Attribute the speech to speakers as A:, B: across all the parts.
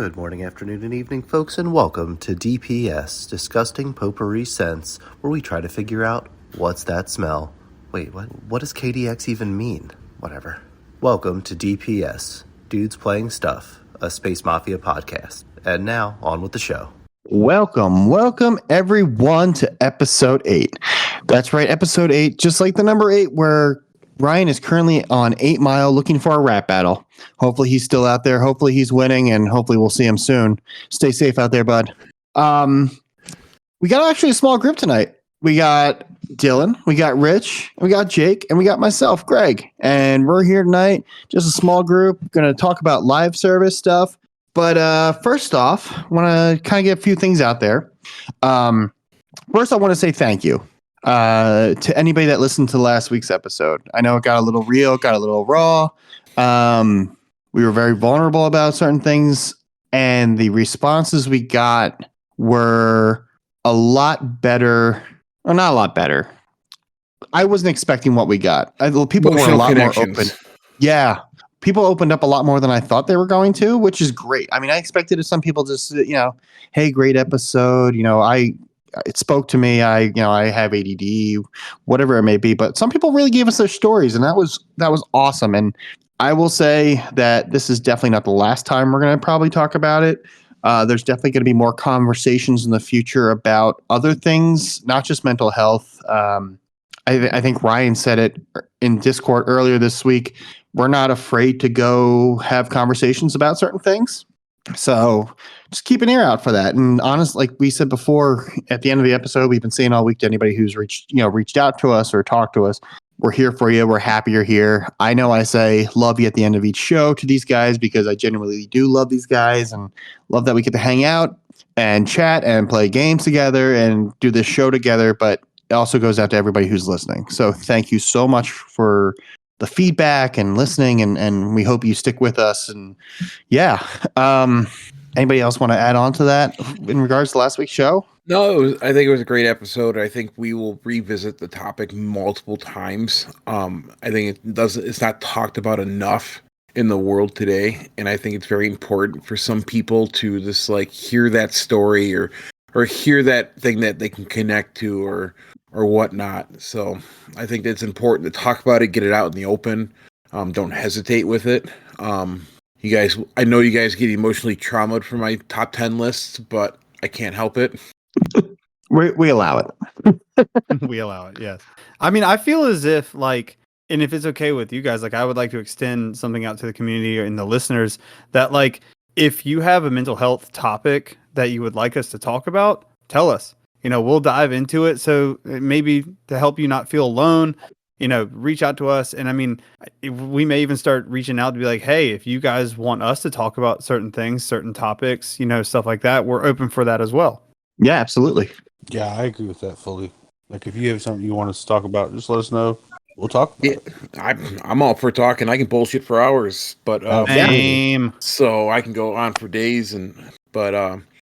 A: Good morning, afternoon, and evening, folks, and welcome to DPS, Disgusting Potpourri Scents, where we try to figure out what's that smell. Wait, what does KDX even mean? Whatever. Welcome to DPS, Dudes Playing Stuff, a Space Mafia podcast. And now, on with the show.
B: Welcome everyone to episode 8. That's right, episode 8, just like the number 8, where Ryan is currently on 8 Mile looking for a rap battle. Hopefully he's still out there. Hopefully he's winning, and hopefully we'll see him soon. Stay safe out there, bud. We got actually a small group tonight. We got Dylan, we got Rich, we got Jake, and we got myself, Greg. And we're here tonight, just a small group, going to talk about live service stuff. But first off, I want to kind of get a few things out there. First, I want to say thank you to anybody that listened to last week's episode. I know it got a little real, got a little raw. We were very vulnerable about certain things, and the responses we got were a lot better. Or not a lot better. I wasn't expecting what we got. People were a lot more open. Yeah. People opened up a lot more than I thought they were going to, which is great. I mean, I expected some people just, hey, great episode. It spoke to me. I have ADD, whatever it may be. But some people really gave us their stories, and that was awesome. And I will say that this is definitely not the last time we're going to probably talk about it. There's definitely going to be more conversations in the future about other things, not just mental health. I think Ryan said it in Discord earlier this week. We're not afraid to go have conversations about certain things. So just keep an ear out for that. And honestly, like we said before, at the end of the episode, we've been saying all week to anybody who's reached out to us or talked to us, we're here for you. We're happy you're here. I know I say love you at the end of each show to these guys because I genuinely do love these guys and love that we get to hang out and chat and play games together and do this show together. But it also goes out to everybody who's listening. So thank you so much for the feedback and listening, and we hope you stick with us. And yeah, anybody else want to add on to that in regards to last week's show?
C: No, I think it was a great episode. I think we will revisit the topic multiple times. I think it's not talked about enough in the world today, and I think it's very important for some people to just like hear that story or hear that thing that they can connect to or whatnot. So I think it's important to talk about it, get it out in the open. Don't hesitate with it. You guys, I know you guys get emotionally traumatized from my top 10 lists, but I can't help it.
B: We allow it.
D: We allow it, yes. I mean, I feel as if and if it's okay with you guys, I would like to extend something out to the community and the listeners that if you have a mental health topic that you would like us to talk about, tell us. We'll dive into it. So maybe to help you not feel alone, reach out to us. And I mean, we may even start reaching out to be like, hey, if you guys want us to talk about certain things, certain topics, stuff like that, we're open for that as well.
B: Yeah, absolutely.
E: Yeah, I agree with that fully. If you have something you want us to talk about, just let us know. We'll talk about it.
C: I'm all for talking. I can bullshit for hours, but so I can go on for days.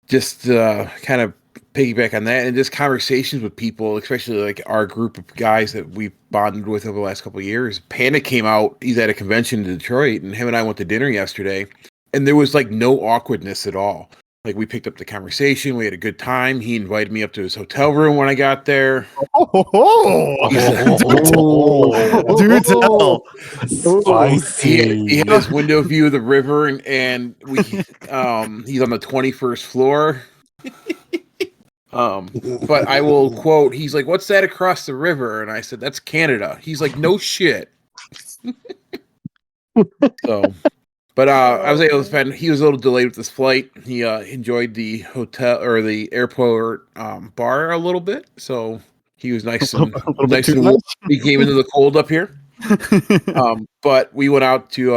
C: Just kind of piggyback on that and just conversations with people, especially our group of guys that we've bonded with over the last couple of years. Panda came out. He's at a convention in Detroit, and him and I went to dinner yesterday, and there was no awkwardness at all. We picked up the conversation. We had a good time. He invited me up to his hotel room when I got there.
D: Do tell.
C: He had his window view of the river, and he's on the 21st floor. But I will quote, he's like, "What's that across the river?" And I said, "That's Canada." He's like, "No shit." But I was able to spend. He was a little delayed with his flight. He enjoyed the hotel or the airport bar a little bit, so he was nice and warm. He came into the cold up here. But we went out to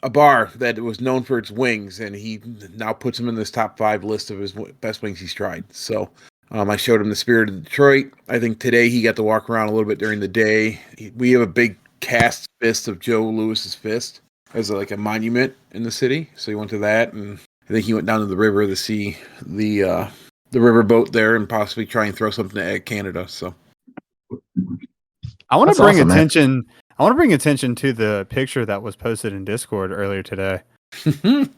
C: a bar that was known for its wings, and he now puts him in this top 5 list of his best wings he's tried. So I showed him the Spirit of Detroit. I think today he got to walk around a little bit during the day. We have a big cast fist of Joe Louis's fist as a monument in the city. So he went to that, and I think he went down to the river to see the river boat there and possibly try and throw something at Canada. So
D: I want to bring attention. I want to bring attention to the picture that was posted in Discord earlier today.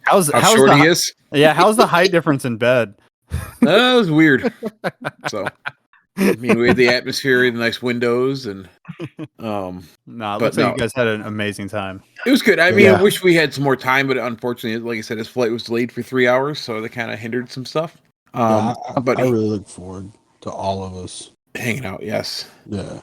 D: How's
C: How
D: how's
C: short
D: the
C: he is?
D: how's the height difference in bed?
C: That was weird. So, I mean, we had the atmosphere, the nice windows, and
D: Nah, it
C: but
D: looks like
C: no,
D: you guys had an amazing time.
C: it was good. I mean, I
B: Yeah.
C: wish we had some more time, but unfortunately, like I said, his flight was delayed for 3 hours, so that kind of hindered some stuff. But
E: I really look forward to all of us.
C: hanging out, yes.
E: Yeah.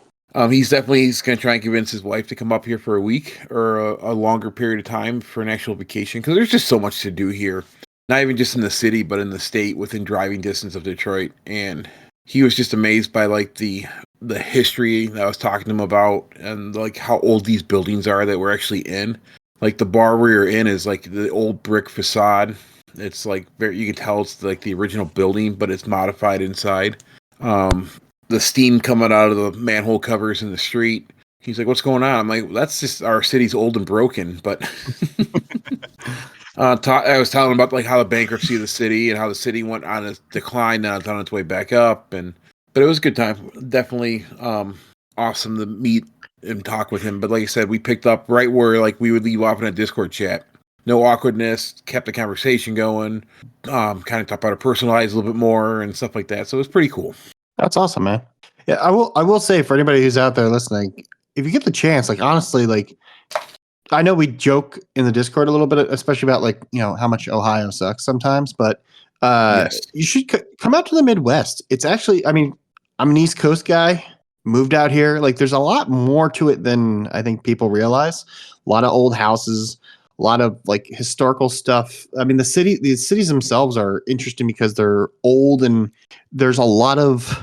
C: He's going to try and convince his wife to come up here for a week or a longer period of time for an actual vacation because there's just so much to do here. Not even just in the city, but in the state within driving distance of Detroit. And he was just amazed by like the history that I was talking to him about and like how old these buildings are that we're actually in. Like the bar we're in is like the old brick facade. It's like you can tell it's like the original building, but it's modified inside. The steam coming out of the manhole covers in the street. He's like, "What's going on?" I'm like, well, "That's just our city's old and broken." But I was telling him about like how the bankruptcy of the city and how the city went on a decline, now it's on its way back up. But it was a good time. Definitely awesome to meet and talk with him. But like I said, we picked up right where like we would leave off in a Discord chat. No awkwardness, kept the conversation going. Kind of talked about our personal lives a little bit more and stuff like that. So it was pretty cool.
B: That's awesome, man. Yeah, I will say for anybody who's out there listening, if you get the chance, like honestly, like I know we joke in the Discord a little bit, especially about like, how much Ohio sucks sometimes, but
C: Yes.
B: you should come out to the Midwest. It's actually, I mean, I'm an East Coast guy, moved out here. Like there's a lot more to it than I think people realize. A lot of old houses, a lot of like historical stuff. I mean, the cities themselves are interesting because they're old and there's a lot of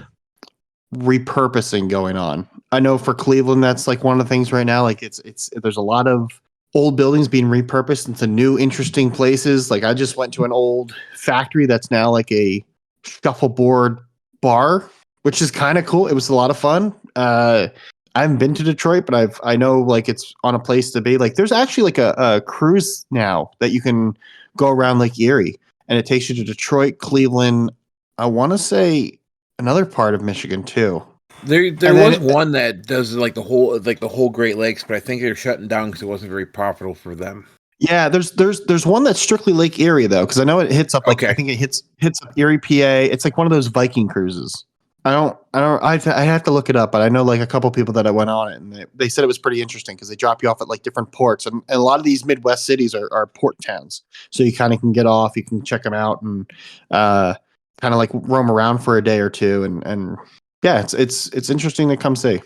B: repurposing going on. I know for Cleveland, that's like one of the things right now. Like it's there's a lot of old buildings being repurposed into new interesting places. Like I just went to an old factory that's now like a shuffleboard bar, which is kind of cool. It was a lot of fun. I haven't been to Detroit, but I know like it's on a place to be. Like there's actually like a cruise now that you can go around Lake Erie, and it takes you to Detroit, Cleveland. I want to say another part of Michigan too.
C: There was one that does like the whole Great Lakes, but I think they're shutting down because it wasn't very profitable for them.
B: Yeah, there's one that's strictly Lake Erie though, because I know it hits up like
C: Okay.
B: I think it hits up Erie, PA. It's like one of those Viking cruises. I have to look it up, but I know like a couple people that I went on it, and they said it was pretty interesting because they drop you off at like different ports, and a lot of these Midwest cities are port towns, so you kind of can get off, you can check them out, and kind of like roam around for a day or two, and yeah, it's interesting to come see.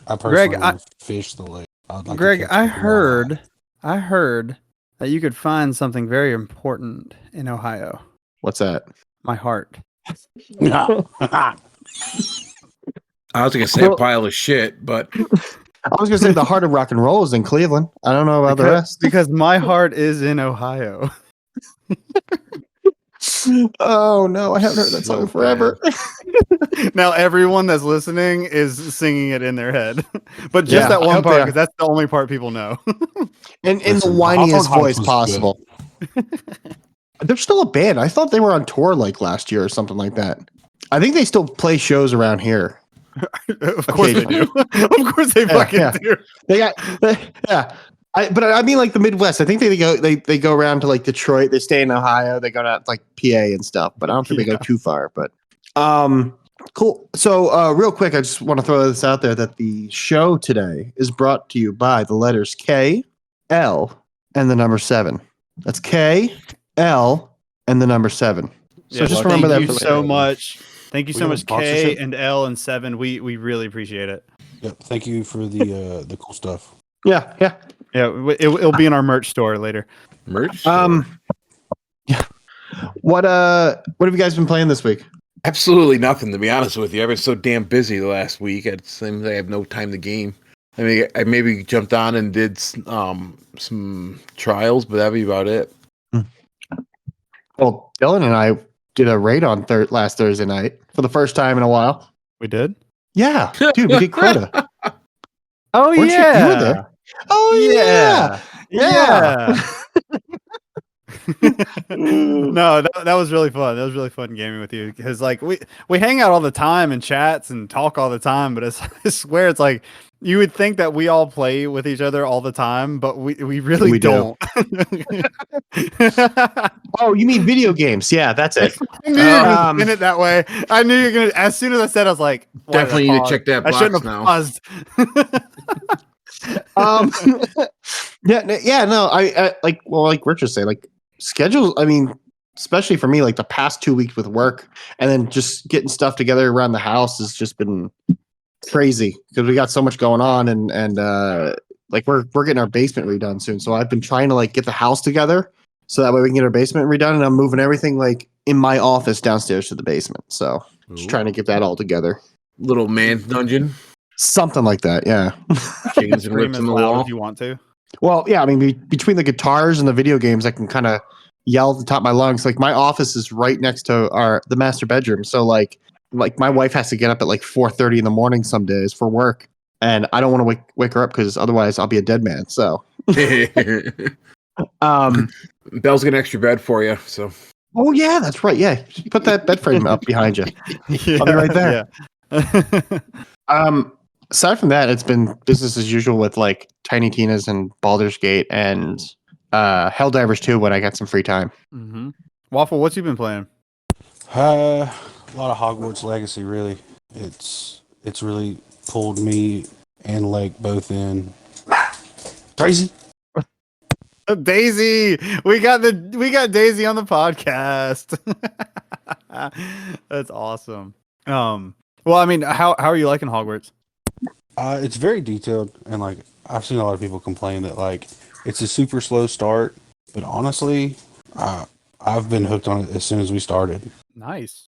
E: I personally
D: Greg,
E: fish the lake. I'd like to
D: Greg,
E: catch
D: I
E: a
D: heard that you could find something very important in Ohio.
B: What's that?
D: My heart.
E: walleye.
C: I was gonna say a pile of shit, but
B: I was gonna say the heart of rock and roll is in Cleveland. I don't know about the rest.
D: Because my heart is in Ohio.
B: Oh no, I haven't heard that song forever.
D: Now everyone that's listening is singing it in their head, but just
B: Yeah,
D: that
B: I
D: one
B: hope
D: part
B: they are.
D: because that's the only part people know.
B: In the
E: Listen,
B: whiniest
E: Hawthorne Heights
B: voice
E: was
B: possible. They're still a band. I thought they were on tour like last year or something like that. I think they still play shows around here.
D: Of course they do. Of course they fucking do.
B: Yeah. But I mean like the Midwest. I think they go around to like Detroit. They stay in Ohio. They go out to like PA and stuff. But I don't think they go too far. But cool. So real quick, I just want to throw this out there that the show today is brought to you by the letters K, L, and the number 7. That's K, L, and the number 7. So
D: Yeah,
B: just
D: well,
B: remember that.
D: Thank you
B: for
D: so
B: later.
D: much. Thank you
E: We
D: so
E: have
D: much,
E: a sponsorship?
D: K and L and 7. We really appreciate it.
E: Yep. Thank you for the cool stuff.
B: Yeah.
D: Yeah, it'll be in our merch store later.
C: merch.
B: Yeah. What have you guys been playing this week?
C: Absolutely nothing, to be honest with you. I've been so damn busy the last week. It seems like I have no time to game. I mean, I maybe jumped on and did some trials, but that'd be about it.
B: Well, Dylan and I did a raid on last Thursday night for the first time in a while.
D: We did?
B: Yeah, dude, we did Crota.
D: Oh,
B: Weren't you were there? Oh yeah.
D: No, that was really fun. That was really fun gaming with you because like we hang out all the time and chats and talk all the time, but I swear it's like You would think that we all play with each other all the time, but we really
B: We do.
D: don't.
B: Oh, you mean video games? Yeah, that's it.
D: I knew you were gonna
B: Um,
D: spin it that way. I knew you're gonna. As soon as I said, I was like, why did I
C: Definitely need to
D: pause?
C: check that
D: I shouldn't
C: box
D: have
C: now.
D: paused.
B: um, yeah, no, I like, well, like Richard said, like schedules. I mean, especially for me, like the past 2 weeks with work, and then just getting stuff together around the house has just been crazy because we got so much going on, and like we're getting our basement redone soon. So I've been trying to like get the house together so that way we can get our basement redone, and I'm moving everything like in my office downstairs to the basement. So just trying to get that all together.
C: Little man dungeon.
B: Something like that, yeah.
C: Chains and
D: Scream
C: whips
D: as
C: in the
D: loud
C: wall.
D: as you want to.
B: Well, yeah, I mean, between the guitars and the video games, I can kind of yell at the top of my lungs. Like my office is right next to the master bedroom, so like my wife has to get up at like 4:30 in the morning some days for work, and I don't want to wake her up because otherwise I'll be a dead man. So,
C: Bell's got an extra bed for you. So,
B: oh yeah, that's right. Yeah, put that bed frame up behind you.
D: Yeah,
B: I'll be right there.
D: Yeah.
B: Aside from that, it's been business as usual with like Tiny Tina's and Baldur's Gate and Helldivers 2 when I got some free time.
D: Mm-hmm. Waffle, what you been playing?
E: A lot of Hogwarts Legacy, really. It's really pulled me and Lake both in. Crazy.
D: Daisy, we got Daisy on the podcast. That's awesome. Well, I mean, how are you liking Hogwarts?
E: It's very detailed, and like I've seen a lot of people complain that like it's a super slow start, but honestly, I've been hooked on it as soon as we started.
D: Nice.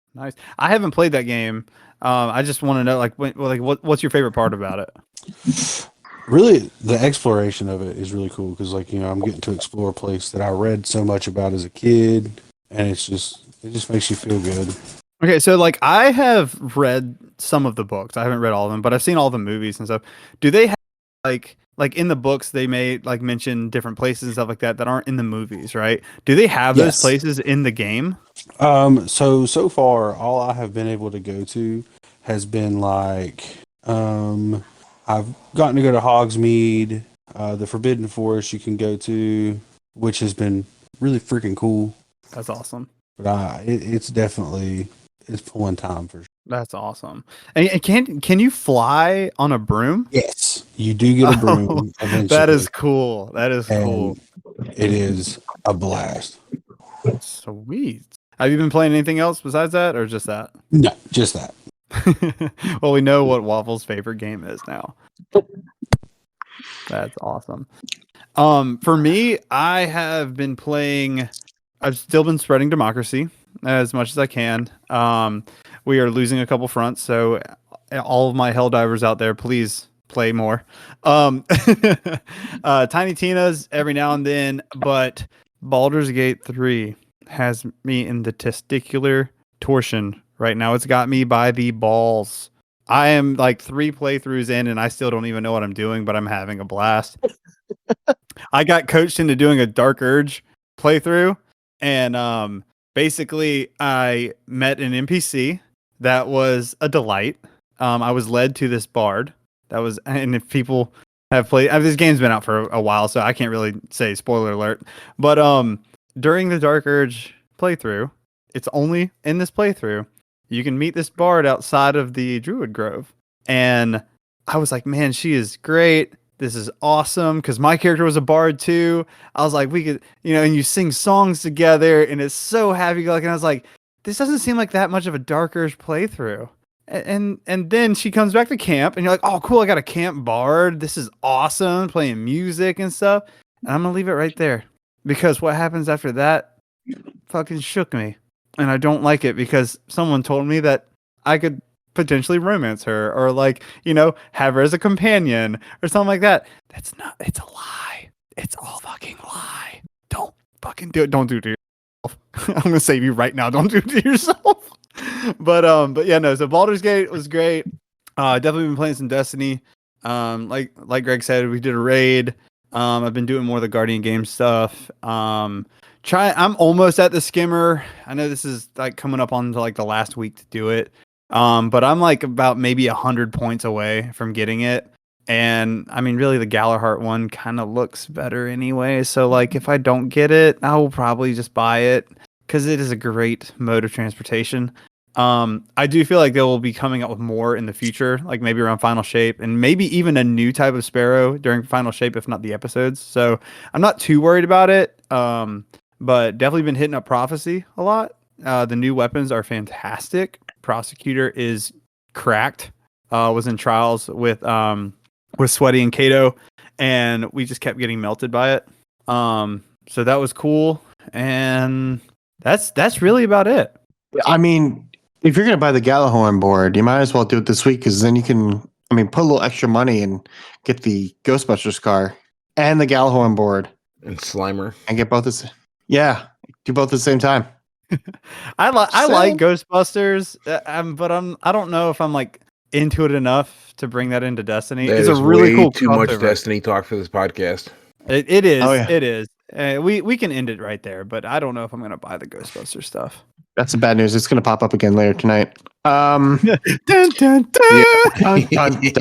D: I haven't played that game. I just want to know, like, what's your favorite part about it?
E: Really, the exploration of it is really cool because, like, I'm getting to explore a place that I read so much about as a kid, and it just makes you feel good.
D: Okay, so like I have read some of the books. I haven't read all of them, but I've seen all the movies and stuff. Do they have like in the books they may like mention different places and stuff like that aren't in the movies, right? Do they have those
B: Yes.
D: places in the game?
E: So far, all I have been able to go to has been like, I've gotten to go to Hogsmeade, the Forbidden Forest you can go to, which has been really freaking cool.
D: That's awesome.
E: But it's definitely pulling time for sure.
D: That's awesome. And can you fly on a broom?
E: Yes, you do get a broom. Eventually,
D: That is cool.
E: and
D: Cool.
E: It is a blast.
D: Sweet. Have you been playing anything else besides that, or just that?
E: No, just that.
D: Well, we know what Waffle's favorite game is now. That's awesome. For me, I have been playing. I've still been spreading democracy as much as I can. We are losing a couple fronts, so all of my Helldivers out there, please play more. Tiny Tina's every now and then, but Baldur's Gate 3 has me in the testicular torsion right now. It's got me by the balls. I am like 3 playthroughs in and I still don't even know what I'm doing, but I'm having a blast. I got coached into doing a Dark Urge playthrough, and basically I met an NPC that was a delight. I was led to this bard and if people have played, this game's been out for a while, so I can't really say spoiler alert, but during the Dark Urge playthrough, it's only in this playthrough, you can meet this bard outside of the Druid Grove. And I was like, man, she is great. This is awesome. Because my character was a bard too. I was like, we could, and you sing songs together and it's so happy-go-lucky. And I was like, this doesn't seem like that much of a Dark Urge playthrough. And then she comes back to camp and you're like, oh, cool. I got a camp bard. This is awesome. Playing music and stuff. And I'm going to leave it right there. Because what happens after that fucking shook me. And I don't like it because someone told me that I could potentially romance her or have her as a companion or something like that. It's a lie. It's all fucking lie. Don't fucking do it. Don't do it to yourself. I'm going to save you right now. Don't do it to yourself. But yeah, no. So Baldur's Gate was great. Definitely been playing some Destiny. Like Greg said, we did a raid. I've been doing more of the Guardian game stuff. I'm almost at the skimmer. I know this is like coming up on to like the last week to do it. But I'm like about maybe 100 points away from getting it. And I mean, really, the Galahart one kind of looks better anyway. So, like, if I don't get it, I will probably just buy it because it is a great mode of transportation. I do feel like they will be coming up with more in the future, like maybe around Final Shape and maybe even a new type of Sparrow during Final Shape, if not the episodes. So I'm not too worried about it. But definitely been hitting up Prophecy a lot. The new weapons are fantastic. Prosecutor is cracked. Was in trials with Sweaty and Kato, and we just kept getting melted by it. So that was cool, and that's really about it.
B: I mean, if you're going to buy the Galahorn board, you might as well do it this week because then you can, put a little extra money and get the Ghostbusters car and the Galahorn board
C: And Slimer.
B: and get both do both at the same time.
D: I like Ghostbusters, but I don't know if I'm like into it enough to bring that into Destiny. It's a really cool.
C: Too much Destiny talk for this podcast.
D: It is.
B: Oh, yeah.
D: It is. We can end it right there, but I don't know if I'm gonna buy the Ghostbusters stuff.
B: That's the bad news. It's going to pop up again later tonight.
D: Dun, dun, dun.
B: Dun, dun,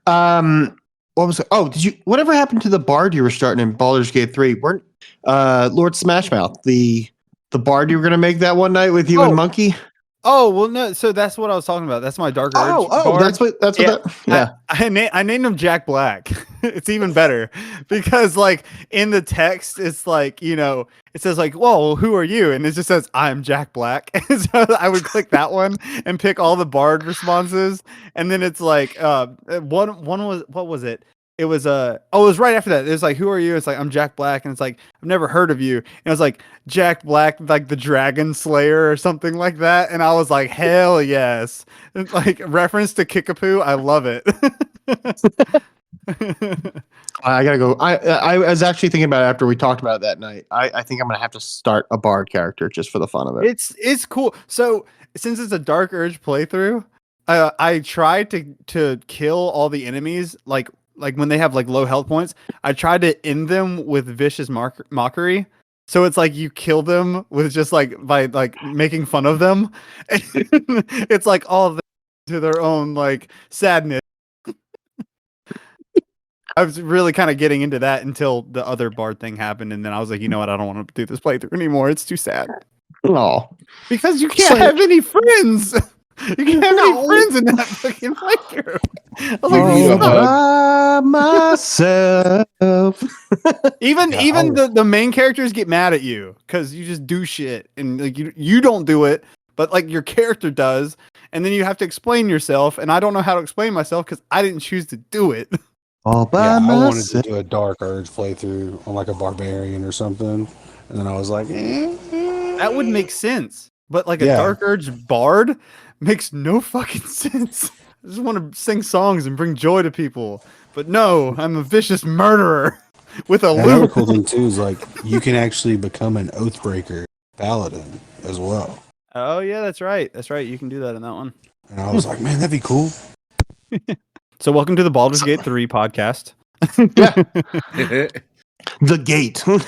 B: dun. What was it? Oh, whatever happened to the bard you were starting in Baldur's Gate 3? Weren't Lord Smashmouth the bard you were going to make that one night with you and Monkey?
D: Oh, well, no. So that's what I was talking about. That's my Dark Urge.
B: Oh, that's what. Yeah.
D: I named him Jack Black. It's even better because, like, in the text, it's like, it says like, "Whoa, who are you?" And it just says, "I'm Jack Black." And so I would click that one and pick all the bard responses, and then it's like, one was, what was it? It was it was right after that. It was like, "Who are you?" It's like, "I'm Jack Black," and it's like, "I've never heard of you." And it was like, "Jack Black, like the Dragon Slayer or something like that." And I was like, "Hell yes!" It's like reference to Kickapoo. I love it.
B: I gotta go. I was actually thinking about it after we talked about it that night. I think I'm gonna have to start a bard character just for the fun of it.
D: It's cool. So since it's a Dark Urge playthrough, I tried to kill all the enemies like when they have like low health points. I tried to end them with vicious mockery. So it's like you kill them with just like by like making fun of them. It's like all of them to their own like sadness. I was really kind of getting into that until the other bard thing happened, and then I was like, you know what? I don't want to do this playthrough anymore. It's too sad.
B: Oh,
D: because you can't have any friends. You can't have any friends in that fucking playthrough. I was like,
B: myself.
D: even the main characters get mad at you because you just do shit, and like you don't do it, but like your character does, and then you have to explain yourself, and I don't know how to explain myself because I didn't choose to do it.
B: All by
E: I wanted
B: myself.
E: to do a Dark Urge playthrough on like a barbarian or something, and then I was like,
D: that would make sense, but like a Dark Urge bard makes no fucking sense. I just want to sing songs and bring joy to people, but no, I'm a vicious murderer with a
E: Another
D: loop.
E: cool thing too is like you can actually become an Oathbreaker paladin as well.
D: Oh yeah, that's right. That's right. You can do that in that one.
E: And I was like, man, that'd be cool.
D: So welcome to the Baldur's Gate 3 podcast.
B: The Gate.
D: I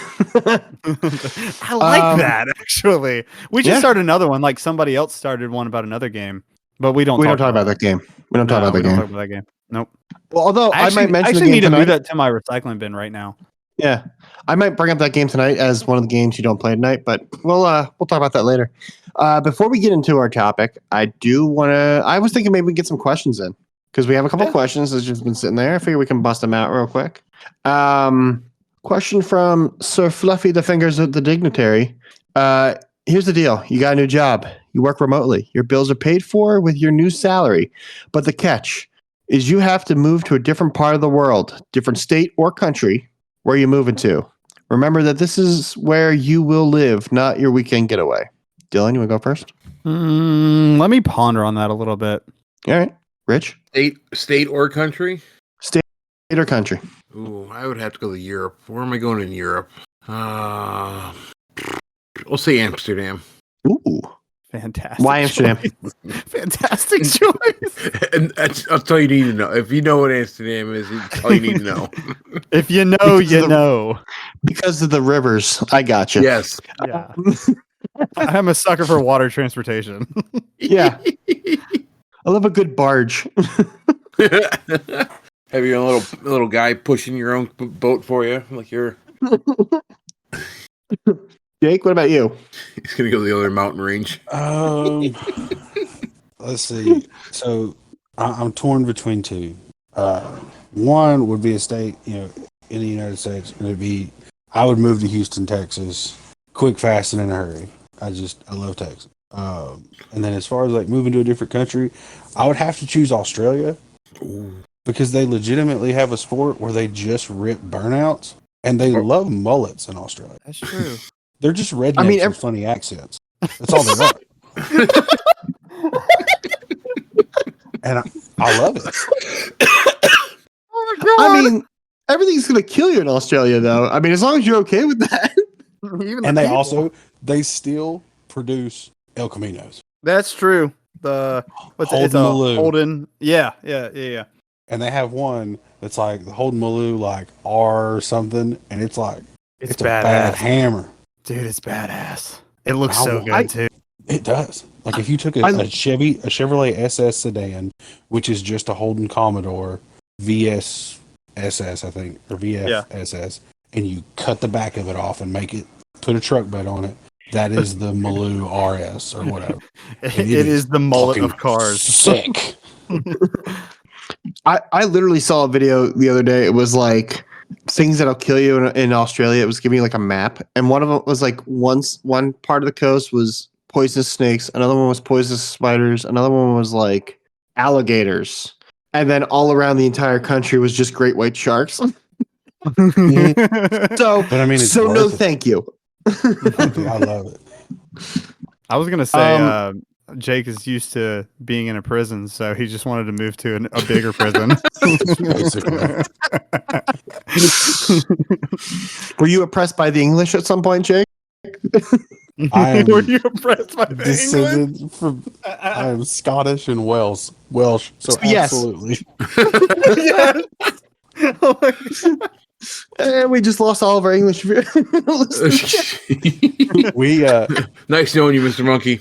D: like that actually. We should start another one like somebody else started one about another game, but we don't talk about
B: that game. We don't talk about that game.
D: Nope.
B: Well, although I might mention
D: actually
B: the game
D: need to
B: tonight.
D: move that to my recycling bin right now.
B: Yeah, I might bring up that game tonight as one of the games you don't play tonight, but we'll talk about that later. Before we get into our topic, I was thinking maybe we get some questions in because we have a couple questions that's just been sitting there. I figure we can bust them out real quick. Question from Sir Fluffy the Fingers of the Dignitary. Here's the deal. You got a new job. You work remotely. Your bills are paid for with your new salary. But the catch is you have to move to a different part of the world, different state or country where you're moving to. Remember that this is where you will live, not your weekend getaway. Dylan, you want to go first?
D: Let me ponder on that a little bit.
B: All right. Rich?
C: State or country?
B: State or country.
C: Ooh, I would have to go to Europe. Where am I going in Europe? We'll say Amsterdam.
B: Ooh.
D: Fantastic.
B: Why Amsterdam?
D: Fantastic choice.
C: And that's all you need to know. If you know what Amsterdam is, it's all you need to know.
D: If you know, you know.
B: Because of the rivers. I got you.
C: Yes.
D: Yeah. I'm a sucker for water transportation.
B: Yeah. I love a good barge.
C: Have your little guy pushing your own boat for you, like you're.
B: Jake, what about you?
C: He's gonna go to the other mountain range.
E: Let's see. So I'm torn between two. One would be a state, in the United States, and I would move to Houston, Texas, quick, fast, and in a hurry. I love Texas. And then as far as like moving to a different country, I would have to choose Australia. Ooh. Because they legitimately have a sport where they just rip burnouts, and they love mullets in Australia.
D: That's true.
E: They're just rednecks with funny accents. That's all they are. And I love it.
B: Oh my God. I mean, everything's going to kill you in Australia, though. I mean, as long as you're okay with that.
E: And they still produce El Caminos.
D: That's true. Holden. Yeah.
E: And they have one that's like the Holden Maloo, like R something, and it's like it's a bad hammer.
D: Dude, it's badass. It looks so good too.
E: It does. Like if you took a Chevrolet SS sedan, which is just a Holden Commodore VS SS, I think, or VFSS, and you cut the back of it off and put a truck bed on it, that is the Maloo RS or whatever.
D: It is the mullet of cars.
E: Sick.
B: I literally saw a video the other day. It was like things that'll kill you in Australia. It was giving you like a map, and one of them was like one part of the coast was poisonous snakes, another one was poisonous spiders, another one was like alligators, and then all around the entire country was just great white sharks. So,
E: but I mean,
B: no, thank you.
E: I love it.
D: I was gonna say, Jake is used to being in a prison, so he just wanted to move to a bigger prison.
B: Were you oppressed by the English at some point, Jake?
D: Were you impressed by the English?
E: I am Scottish and Welsh. So
B: yes.
E: Absolutely.
D: Yes. Oh my God.
B: And we just lost all of our English listeners.
E: We
C: nice knowing you, Mr. Monkey.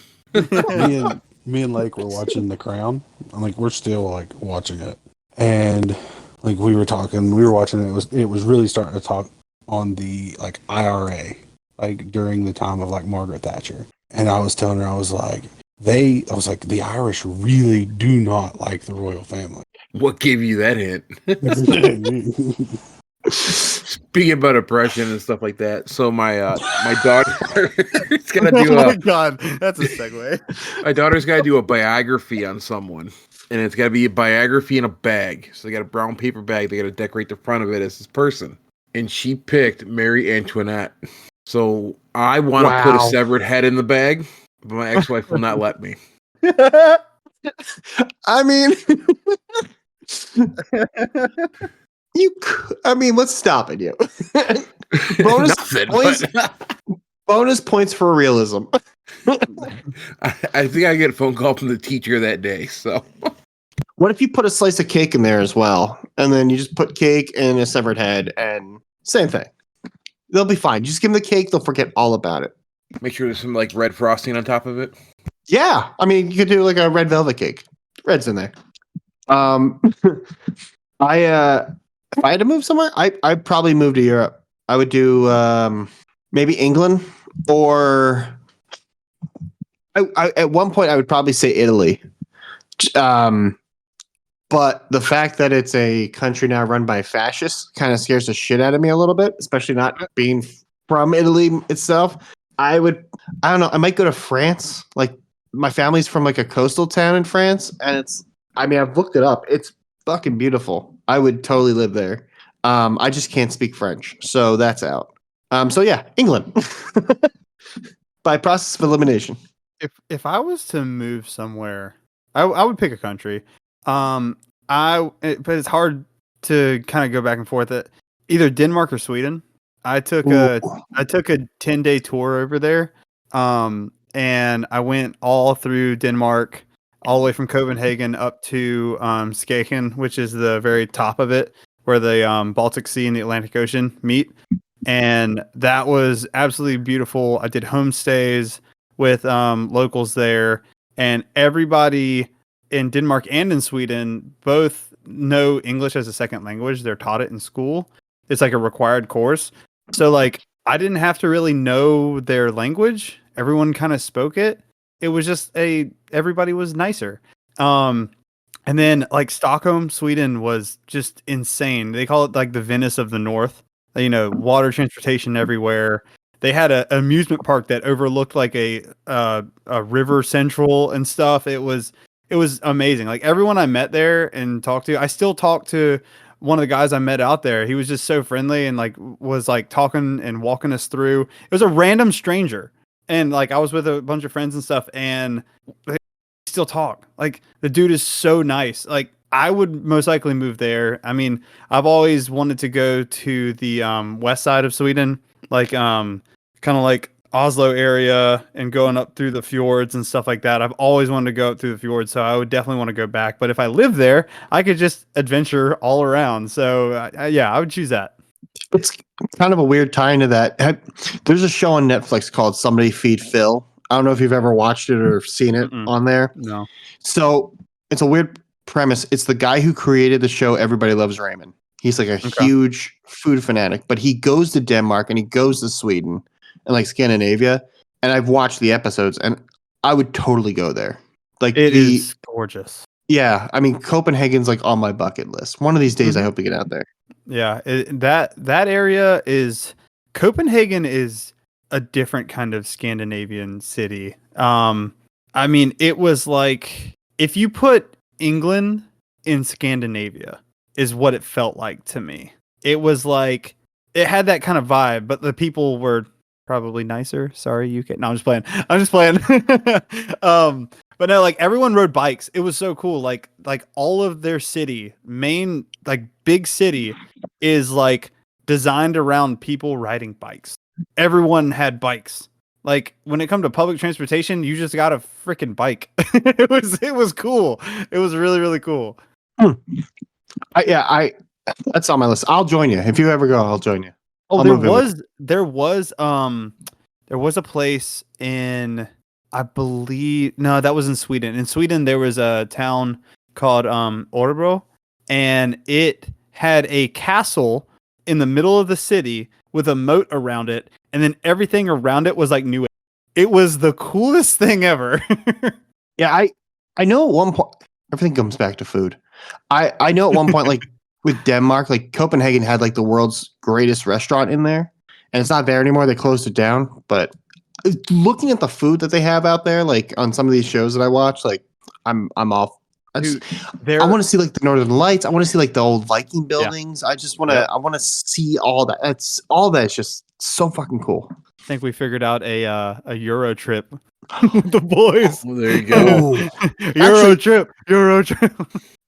E: me and Lake were watching The Crown. I'm like, we're still like watching it, and like we were watching it. It was really starting to talk on the like IRA, like during the time of like Margaret Thatcher. And I was telling her, I was like, the Irish really do not like the royal family.
C: What gave you that hint? Speaking about oppression and stuff like that, so my daughter is gonna do.
D: Oh my God, that's a segue.
C: My daughter's gotta do a biography on someone, and it's gotta be a biography in a bag. So they got a brown paper bag. They gotta decorate the front of it as this person, and she picked Marie Antoinette. So I want to put a severed head in the bag, but my ex-wife will not let me.
B: I mean. What's stopping you? Bonus points for realism.
C: I think I get a phone call from the teacher that day. So,
B: what if you put a slice of cake in there as well, and then you just put cake and a severed head, and same thing? They'll be fine. Just give them the cake; they'll forget all about it.
C: Make sure there's some like red frosting on top of it.
B: Yeah, I mean, you could do like a red velvet cake. Red's in there. If I had to move somewhere, I'd probably move to Europe. I would do maybe England, or at one point I would probably say Italy. But the fact that it's a country now run by fascists kind of scares the shit out of me a little bit, especially not being from Italy itself. I don't know. I might go to France. Like my family's from like a coastal town in France, and I've looked it up. It's fucking beautiful. I would totally live there. I just can't speak French, so that's out. So yeah, England by process of elimination.
D: If I was to move somewhere, I would pick a country. But it's hard to kind of go back and forth. Either Denmark or Sweden. I took a 10-day tour over there. And I went all through Denmark, all the way from Copenhagen up to Skagen, which is the very top of it, where the Baltic Sea and the Atlantic Ocean meet. And that was absolutely beautiful. I did homestays with locals there, and everybody in Denmark and in Sweden both know English as a second language. They're taught it in school. It's like a required course. So like I didn't have to really know their language. Everyone kind of spoke it. It was just everybody was nicer. And then like Stockholm, Sweden was just insane. They call it like the Venice of the North. You know, water transportation everywhere. They had an amusement park that overlooked like a river central and stuff. It was amazing. Like everyone I met there and talked to, I still talk to one of the guys I met out there. He was just so friendly and like was like talking and walking us through. It was a random stranger. And like I was with a bunch of friends and stuff and they still talk. Like the dude is so nice. Like I would most likely move there. I mean, I've always wanted to go to the west side of Sweden, like kind of like Oslo area and going up through the fjords and stuff like that. I've always wanted to go up through the fjords, so I would definitely want to go back. But if I live there, I could just adventure all around. So yeah, I would choose that.
B: It's kind of a weird tie into that. There's a show on Netflix called Somebody Feed Phil. I don't know if you've ever watched it or seen it on there.
D: No.
B: So it's a weird premise. It's the guy who created the show Everybody Loves Raymond. He's like a huge food fanatic, but he goes to Denmark and he goes to Sweden and like Scandinavia. And I've watched the episodes and I would totally go there. Like
D: it is gorgeous.
B: Yeah. I mean, Copenhagen's like on my bucket list. One of these days I hope to get out there.
D: Yeah. That area is Copenhagen is a different kind of Scandinavian city. I mean, it was like if you put England in Scandinavia is what it felt like to me. It was like it had that kind of vibe, but the people were probably nicer. Sorry, UK. No, I'm just playing. But no, like everyone rode bikes. It was so cool. Like all of their city, main like big city, is like designed around people riding bikes. Everyone had bikes. Like when it comes to public transportation, you just got a freaking bike. It was cool. It was really, really cool.
B: That's on my list. I'll join you. If you ever go, I'll join you.
D: Oh, there was a place in, I believe, no, that was in Sweden. In Sweden, there was a town called Örebro, and it had a castle in the middle of the city with a moat around it, and then everything around it was like new. It was the coolest thing ever.
B: Yeah, I know at one point everything comes back to food. I know at one point like with Denmark, like Copenhagen had like the world's greatest restaurant in there, and it's not there anymore. They closed it down. But looking at the food that they have out there, like on some of these shows that I watch, like I'm off. I want to see like the Northern Lights. I want to see like the old Viking buildings. Yeah. I want to see all that. That's just so fucking cool.
D: I think we figured out a Euro trip with the boys.
C: Well, there you go.
D: Euro trip.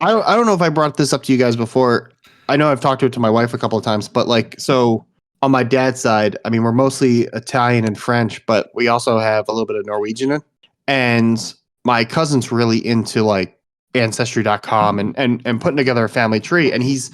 B: I don't know if I brought this up to you guys before. I know I've talked to my wife a couple of times, but like, so on my dad's side, I mean, we're mostly Italian and French, but we also have a little bit of Norwegian. And my cousin's really into like Ancestry.com and putting together a family tree. And he's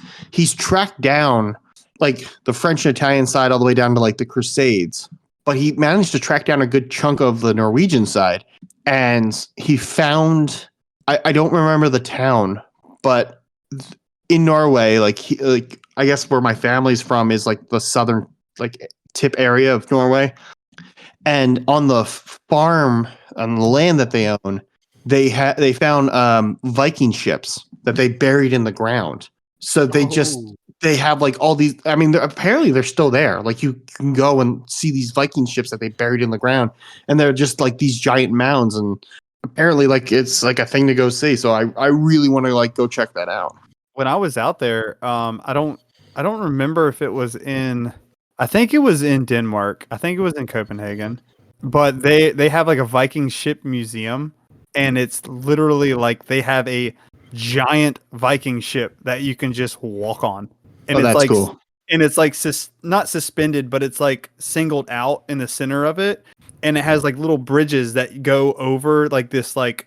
B: tracked down like the French and Italian side all the way down to like the Crusades. But he managed to track down a good chunk of the Norwegian side. And he found, I don't remember the town, but in Norway, like I guess where my family's from is like the southern like tip area of Norway. And on the farm, on the land that they own, they found Viking ships that they buried in the ground. So they have like all these. I mean, apparently they're still there. Like you can go and see these Viking ships that they buried in the ground, and they're just like these giant mounds. And apparently, like it's like a thing to go see. So I really want to like go check that out.
D: When I was out there, I don't remember if it was in. I think it was in Denmark. I think it was in Copenhagen. But they have like a Viking ship museum, and it's literally like they have a giant Viking ship that you can just walk on. And
B: that's
D: like,
B: cool.
D: And it's like not suspended, but it's like singled out in the center of it, and it has like little bridges that go over like this like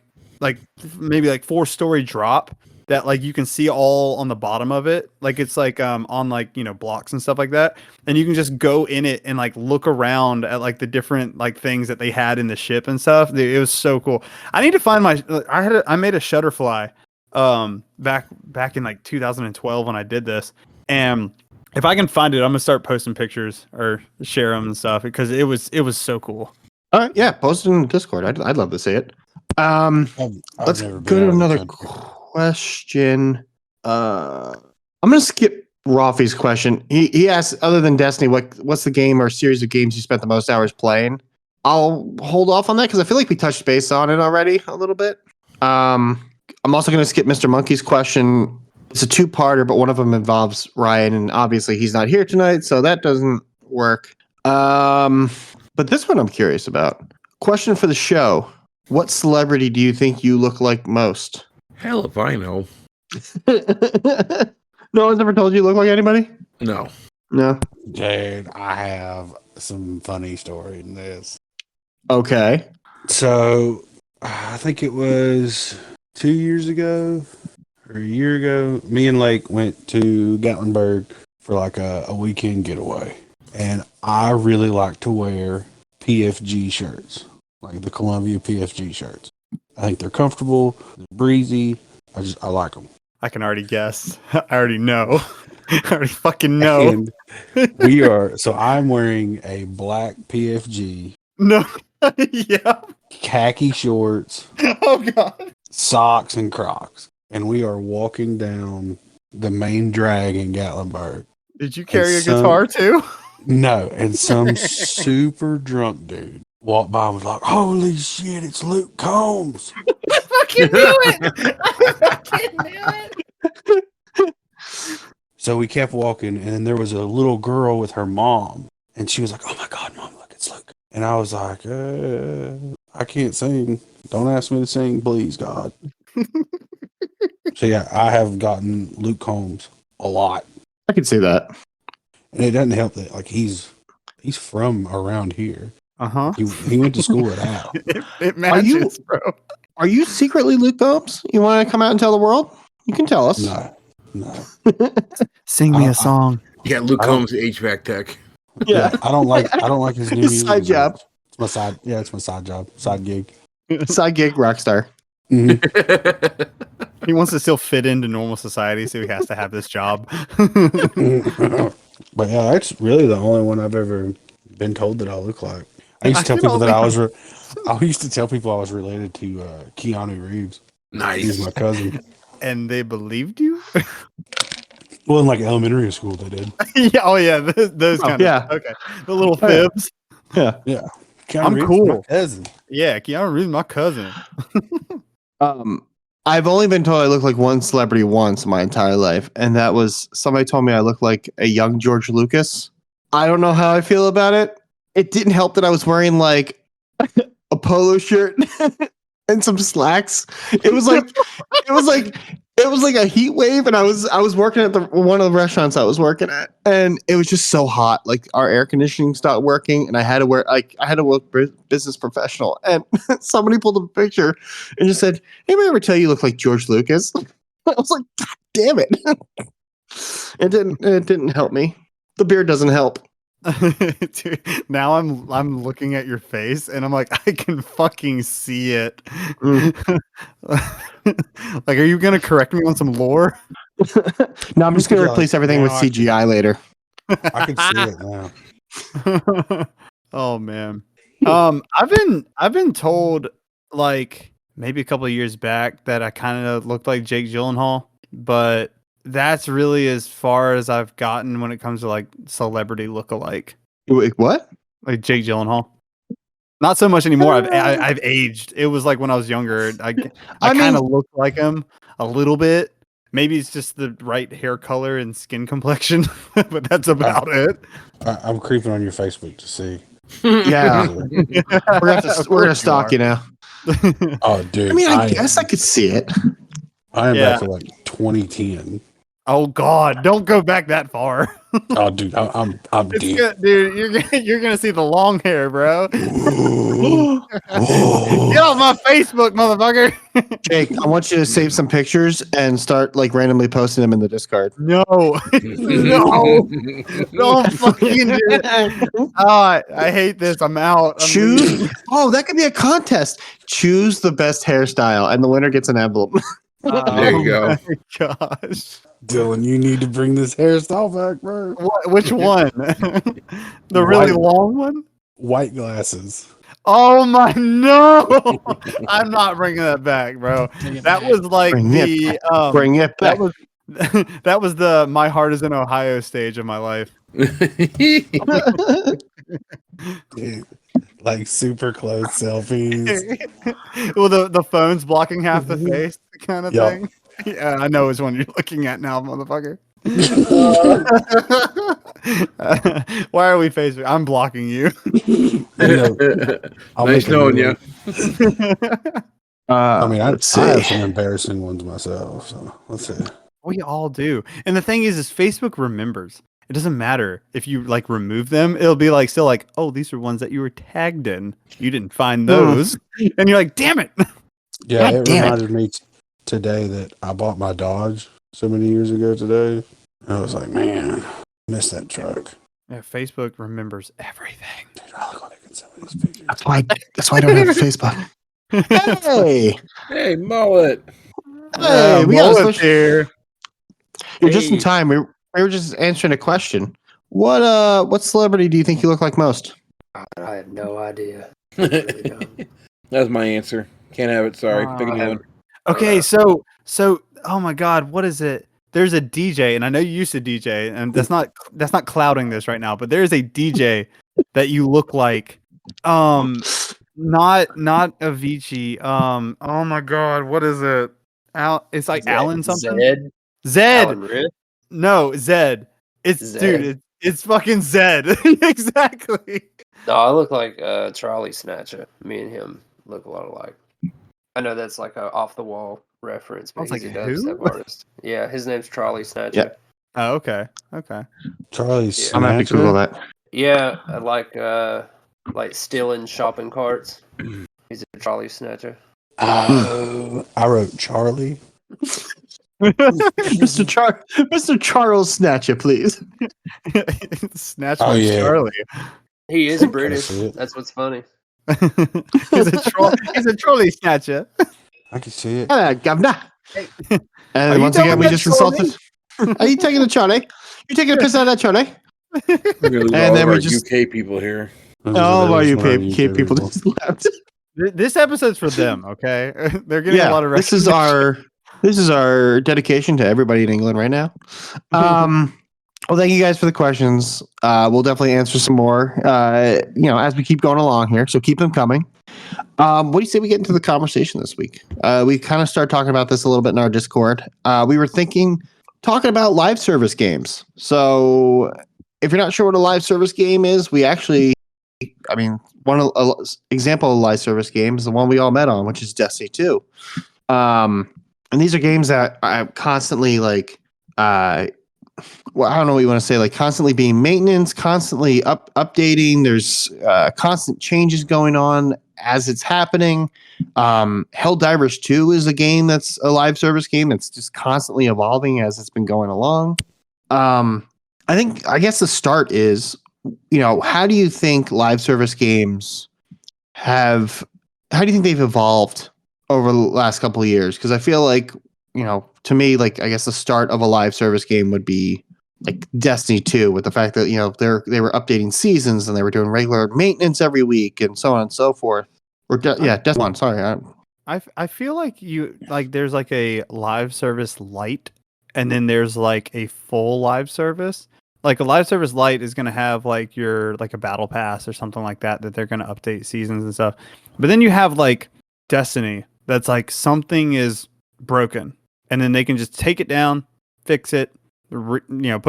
D: maybe like 4-story drop that like you can see all on the bottom of it. Like it's like on like, you know, blocks and stuff like that. And you can just go in it and like look around at like the different like things that they had in the ship and stuff. It was so cool. I need to find I made a shutterfly back in like 2012 when I did this. And if I can find it, I'm gonna start posting pictures or share them and stuff because it was so cool.
B: All right, yeah, post it in Discord. I'd love to see it.
E: I've
B: Let's
E: never
B: go
E: been
B: to
E: out of the
B: another
E: country.
B: question. I'm gonna skip Rafi's question. He asked, other than Destiny, what's the game or series of games you spent the most hours playing? I'll hold off on that because I feel like we touched base on it already a little bit. I'm also gonna skip Mr. Monkey's question. It's a two-parter, but one of them involves Ryan, and obviously he's not here tonight, so that doesn't work. But this one I'm curious about. Question for the show. What celebrity do you think you look like most?
C: Hell if I know.
B: No one's ever told you look like anybody?
C: No.
B: No.
E: Dude, I have some funny story in this.
B: Okay.
E: So, I think it was 2 years ago or a year ago. Me and Lake went to Gatlinburg for like a weekend getaway. And I really like to wear PFG shirts, like the Columbia PFG shirts. I think they're comfortable, they're breezy. I like them.
D: I can already guess. I already know. I already fucking know.
E: And so I'm wearing a black PFG,
D: No. Yeah.
E: khaki shorts,
D: Oh god.
E: socks, and Crocs. And we are walking down the main drag in Gatlinburg.
D: Did you carry a
E: And some-
D: guitar too?
E: No, and some super drunk dude walked by and was like, "Holy shit, it's Luke Combs."
D: I fucking knew it. I fucking knew it.
E: So we kept walking, and then there was a little girl with her mom, and she was like, "Oh my God, Mom, look, it's Luke." And I was like, I can't sing. Don't ask me to sing, please, God. So yeah, I have gotten Luke Combs a lot.
B: I can see that.
E: And it doesn't help that like he's from around here.
D: Uh-huh.
E: He went to school at Al.
D: It matches, bro.
B: Are you secretly Luke Combs? You want to come out and tell the world? You can tell us.
E: No.
D: Sing me a song.
C: Yeah, Luke
E: I don't-
C: Combs, the HVAC tech.
B: Yeah.
E: I don't like his new
B: His
E: music.
B: side job.
E: It's my side. Yeah, it's my side job, side gig.
B: Side gig rock star.
E: Mhm.
D: He wants to still fit into normal society, so he has to have this job.
E: But yeah, that's really the only one I've ever been told that I look like. I used to tell
D: I
E: people
D: don't
E: that
D: think-
E: I used to tell people I was related to Keanu Reeves. He's
C: Nice.
E: my cousin.
D: And they believed you?
E: Well, in like elementary school, they did.
D: Yeah, oh yeah, those
B: Oh,
D: kind
B: yeah.
D: of okay. The little
B: Oh, yeah.
D: fibs.
B: Yeah.
E: Yeah, Keanu
D: I'm
E: Reeves is
D: cool.
E: my cousin.
D: Yeah, Keanu Reeves, my cousin.
B: I've only been told I look like one celebrity once in my entire life, and that was somebody told me I look like a young George Lucas. I don't know how I feel about it. It didn't help that I was wearing like a polo shirt and some slacks. It was like a heat wave, and I was working at one of the restaurants I was working at, and it was just so hot. Like our air conditioning stopped working, and I had to look business professional. And somebody pulled up a picture and just said, "Anybody ever tell you look like George Lucas?" I was like, "God damn it!" It didn't help me. The beard doesn't help.
D: Dude, now I'm looking at your face and I'm like, I can fucking see it. Like, are you gonna correct me on some lore?
B: No, I'm just gonna
E: Yeah,
B: replace everything with
E: now I can-
B: CGI later.
E: I can see it now.
D: Oh man. I've been told like maybe a couple of years back that I kind of looked like Jake Gyllenhaal, but that's really as far as I've gotten when it comes to like celebrity lookalike.
B: Wait, what?
D: Like Jake Gyllenhaal. Not so much anymore. I've aged. It was like when I was younger. I
B: I
D: kind of
B: mean-
D: looked like him a little bit. Maybe it's just the right hair color and skin complexion, but that's about it.
E: I'm creeping on your Facebook to see.
B: Yeah, we're gonna stalk you now.
E: Oh, dude.
B: I mean, I guess I could see it.
E: I am
D: Yeah.
E: back to like 2010.
D: Oh God! Don't go back that far.
E: Oh, dude, I'm
D: It's
E: deep.
D: good, dude. You're gonna see the long hair, bro.
E: Oh.
D: Get off my Facebook, motherfucker.
B: Jake, I want you to save some pictures and start like randomly posting them in the Discord.
D: No, no, don't fucking do it. Oh, I hate this. I'm out. I'm leaving.
B: Choose. Oh, that could be a contest. Choose the best hairstyle, and the winner gets an emblem.
C: There you go.
D: My gosh.
E: Dylan, you need to bring this hairstyle back, bro.
D: Which one? The really long one?
E: White glasses.
D: Oh my no! I'm not bringing that back, bro. That was like
B: Bring it Bring it
D: that
B: back.
D: was that was the my heart is in Ohio stage of my life.
E: Dude, like super close selfies.
D: Well, the phone's blocking half the face, kind of
E: Yup.
D: thing. Yeah, I know which one you're looking at now, motherfucker. Why are we Facebook? I'm blocking you.
E: I'll
C: Nice
E: make a
C: knowing
E: new
C: you.
E: one. I mean,
B: Let's see.
E: I have some embarrassing ones myself. So let's see.
D: We all do. And the thing is Facebook remembers. It doesn't matter if you like remove them. It'll be like still like, oh, these are ones that you were tagged in. You didn't find those, and you're like, damn it.
E: Yeah,
B: God
E: it
B: damn it.
E: reminded me today that I bought my Dodge so many years ago today. I was like, man, I miss that truck.
D: Yeah, Facebook remembers everything.
E: Dude, I look like I can sell these pictures.
B: That's why I don't have a Facebook. Hey,
C: Hey, mullet.
B: hey, we got a
D: Mullet's
B: special.
D: here.
B: You're just in time. We were just answering a question. What celebrity do you think you look like most?
F: I have no idea. I really don't.
C: That's my answer. Can't have it. Sorry. Pick a new one.
D: Okay, so oh my god, what is it? There's a DJ, and I know you used to DJ, and that's not clouding this right now, but there's a DJ that you look like. Not Avicii. Oh my god, what is it? It's like Alan something. Zed.
F: Alan Riff?
D: No, Zed. It's
F: Zed?
D: dude. It's fucking Zed. Exactly.
F: No, I look like Charlie Snatcher. Me and him look a lot alike. I know that's like a off the wall reference, but
D: I was like,
F: he's a
D: who?
F: dubstep artist. Yeah, his name's Charlie Snatcher.
B: Yeah.
D: Oh, okay. Okay.
E: Charlie
F: Yeah.
B: I'm happy to
E: Snatcher?
B: Google that.
F: Yeah, I like stealing shopping carts. He's a Charlie Snatcher.
E: I wrote Charlie.
B: Mr. Charles Snatcher, please.
D: Snatch
E: Oh,
D: my
E: yeah.
D: Charlie.
F: He is British.
E: see it.
F: That's what's funny.
D: He's a troll. He's a trolley snatcher.
E: I can see it.
B: Hello, Governor.
D: Are
B: And
D: you
B: once
D: done
B: again,
D: with
B: we
D: that
B: just insulted. Are you taking a Charlie? You taking a piss out of that Charlie?
C: We're gonna lose
B: And
C: all
B: then
C: of
B: we
C: our
B: just-
C: UK people here.
B: Oh, are you
E: There's
B: UK people
E: people.
B: just left?
D: This episode's for them. Okay, they're getting a lot of.
B: this is our dedication to everybody in England right now. Well, thank you guys for the questions. We'll definitely answer some more, as we keep going along here. So keep them coming. What do you say we get into the conversation this week? We kind of started talking about this a little bit in our Discord. We were talking about live service games. So if you're not sure what a live service game is, one example of a live service game is the one we all met on, which is Destiny 2. And these are games that I constantly I don't know what you want to say, like constantly being maintenance, constantly updating. There's constant changes going on as it's happening. Helldivers 2 is a game that's a live service game that's just constantly evolving as it's been going along. I guess the start is, how do you think live service games how do you think they've evolved over the last couple of years? Because I feel like, to me, I guess the start of a live service game would be like Destiny 2, with the fact that, they were updating seasons and they were doing regular maintenance every week and so on and so forth. Or Destiny 1, sorry.
D: I feel like there's like a live service light, and then there's like a full live service. Like a live service light is going to have like your like a battle pass or something like that they're going to update seasons and stuff. But then you have like Destiny that's like something is broken, and then they can just take it down, fix it, put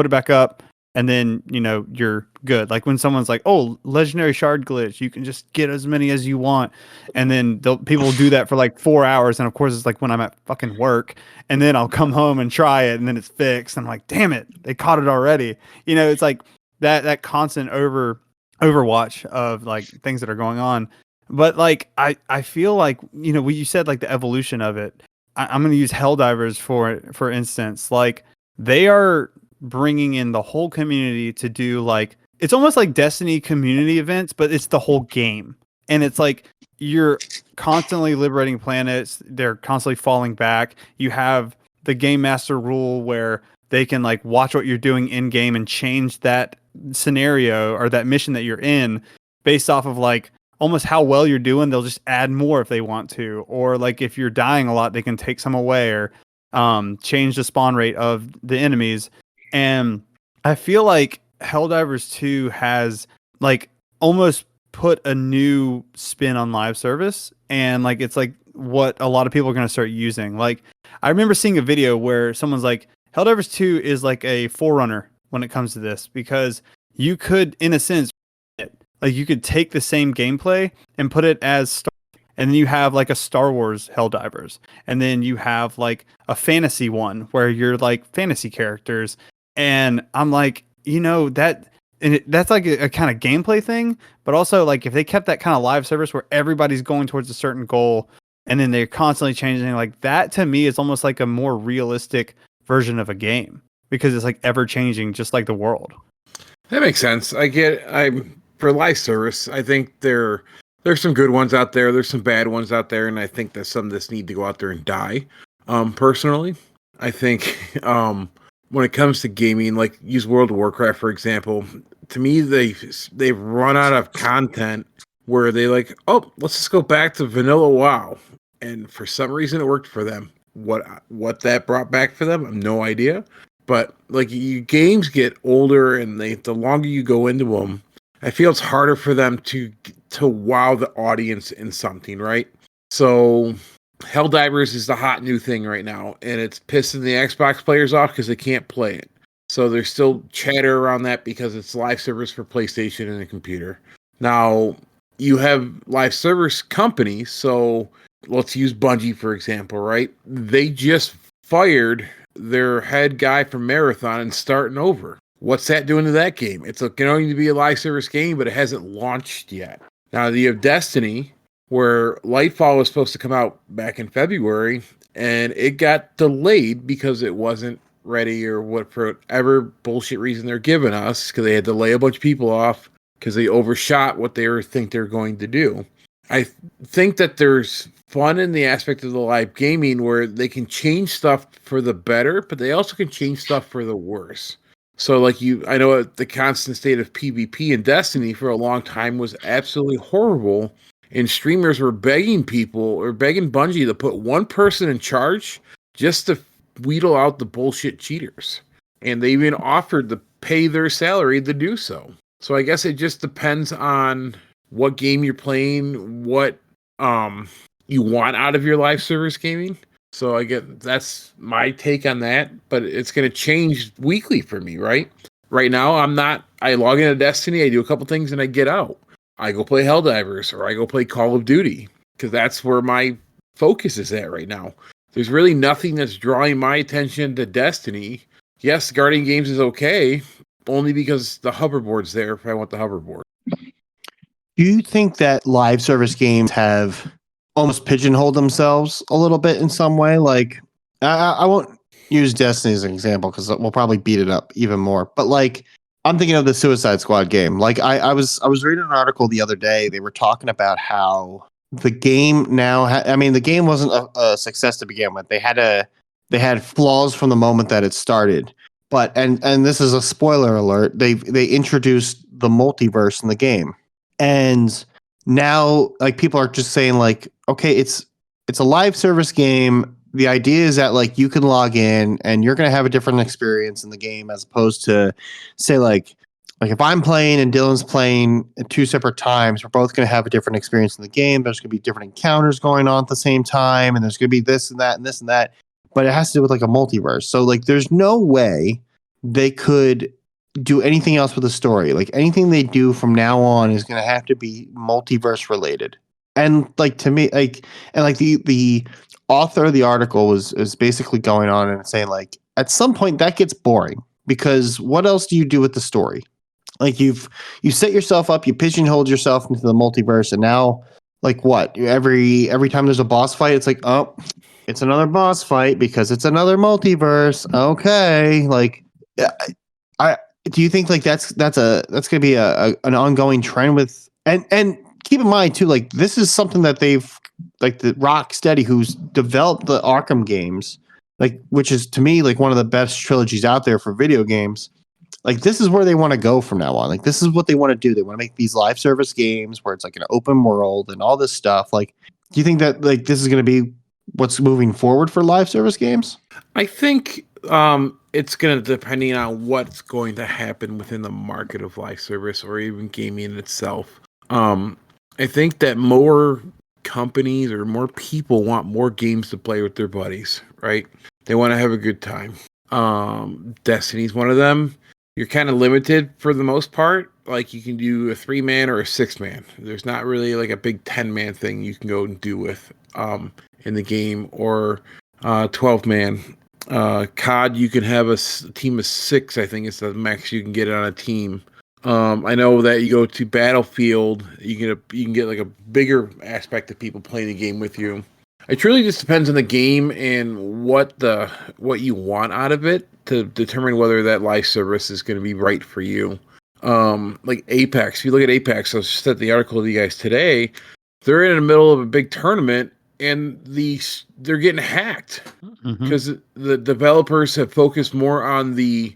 D: it back up, and then you're good. Like when someone's like, "Oh, legendary shard glitch, you can just get as many as you want," and then people will do that for like 4 hours, and of course it's like when I'm at fucking work, and then I'll come home and try it, and then it's fixed. And I'm like, "Damn it, they caught it already." It's like that constant overwatch of like things that are going on. But like I feel like what you said, like the evolution of it. I'm going to use Helldivers for instance. Like they are bringing in the whole community to do like, it's almost like Destiny community events, but it's the whole game. and it's like you're constantly liberating planets. They're constantly falling back. You have the game master rule where they can like watch what you're doing in game and change that scenario or that mission that you're in based off of like almost how well you're doing. They'll just add more if they want to, or like if you're dying a lot, they can take some away or change the spawn rate of the enemies. And I feel like Helldivers 2 has like almost put a new spin on live service, and like it's like what a lot of people are going to start using. Like I remember seeing a video where someone's like, Helldivers 2 is like a forerunner when it comes to this, because you could, in a sense, like you could take the same gameplay and put it as and then you have like a Star Wars Helldivers, and then you have like a fantasy one where you're like fantasy characters. And I'm like, that, and that's like a kind of gameplay thing, but also like if they kept that kind of live service where everybody's going towards a certain goal and then they're constantly changing, like that to me is almost like a more realistic version of a game, because it's like ever changing, just like the world.
C: That makes sense. For live service, I think there's some good ones out there. There's some bad ones out there, and I think that some of this need to go out there and die. Personally, I think when it comes to gaming, like use World of Warcraft for example. To me, they've run out of content where they like, oh, let's just go back to vanilla WoW, and for some reason it worked for them. What that brought back for them, I have no idea. But like games get older, and the longer you go into them, I feel it's harder for them to wow the audience in something, right? So Helldivers is the hot new thing right now, and it's pissing the Xbox players off because they can't play it. So there's still chatter around that because it's live service for PlayStation and a computer. Now, you have live service companies, so let's use Bungie, for example, right? They just fired their head guy from Marathon and starting over. What's that doing to that game? It's going to be a live service game, but it hasn't launched yet. Now, you have Destiny, where Lightfall was supposed to come out back in February, and it got delayed because it wasn't ready, or whatever bullshit reason they're giving us, because they had to lay a bunch of people off because they overshot what they think they're going to do. I think that there's fun in the aspect of the live gaming where they can change stuff for the better, but they also can change stuff for the worse. So like I know the constant state of PvP in Destiny for a long time was absolutely horrible, and streamers were begging Bungie to put one person in charge just to wheedle out the bullshit cheaters. And they even offered to pay their salary to do so. So I guess it just depends on what game you're playing, what you want out of your live service gaming. So I get that's my take on that, but it's going to change weekly for me, right? Right now, I log into Destiny, I do a couple things, and I get out. I go play Helldivers, or I go play Call of Duty, because that's where my focus is at right now. There's really nothing that's drawing my attention to Destiny. Yes, Guardian Games is okay, only because the hoverboard's there if I want the hoverboard.
B: Do you think that live service games have almost pigeonholed themselves a little bit in some way? Like, I won't use Destiny as an example because we'll probably beat it up even more. But like, I'm thinking of the Suicide Squad game. Like, I was reading an article the other day. They were talking about how the game now. The game wasn't a success to begin with. They had flaws from the moment that it started. But and this is a spoiler alert. They introduced the multiverse in the game, and now like people are just saying like, okay, it's a live service game. The idea is that like you can log in and you're going to have a different experience in the game as opposed to say like if I'm playing and Dylan's playing at two separate times, we're both going to have a different experience in the game. There's going to be different encounters going on at the same time, and there's going to be this and that and this and that. But it has to do with like a multiverse. So like there's no way they could do anything else with the story. Like anything they do from now on is going to have to be multiverse related. And like to me, the author of the article is basically going on and saying like at some point that gets boring, because what else do you do with the story? Like you set yourself up, you pigeonholed yourself into the multiverse, and now like what? Every time there's a boss fight, it's like, oh, it's another boss fight because it's another multiverse. Okay, like I do you think like that's going to be an ongoing trend with and keep in mind too, like this is something that they've like the Rocksteady who's developed the Arkham games, like which is to me like one of the best trilogies out there for video games. Like this is where they want to go from now on. Like this is what they want to do. They want to make these live service games where it's like an open world and all this stuff. Like, do you think that like this is going to be what's moving forward for live service games?
C: I think it's going to depending on what's going to happen within the market of live service or even gaming itself. I think that more companies or more people want more games to play with their buddies, right? They want to have a good time. Destiny's one of them. You're kind of limited for the most part. Like you can do a 3-man or a 6-man. There's not really like a big 10-man thing you can go and do with in the game, or 12-man. COD, you can have a team of 6. I think it's the max you can get on a team. I know that you go to Battlefield, you can get like a bigger aspect of people playing the game with you. It truly just depends on the game and what you want out of it to determine whether that live service is going to be right for you. Like Apex, if you look at Apex, I was just at the article with you guys today. They're in the middle of a big tournament and they're getting hacked because the developers have focused more on the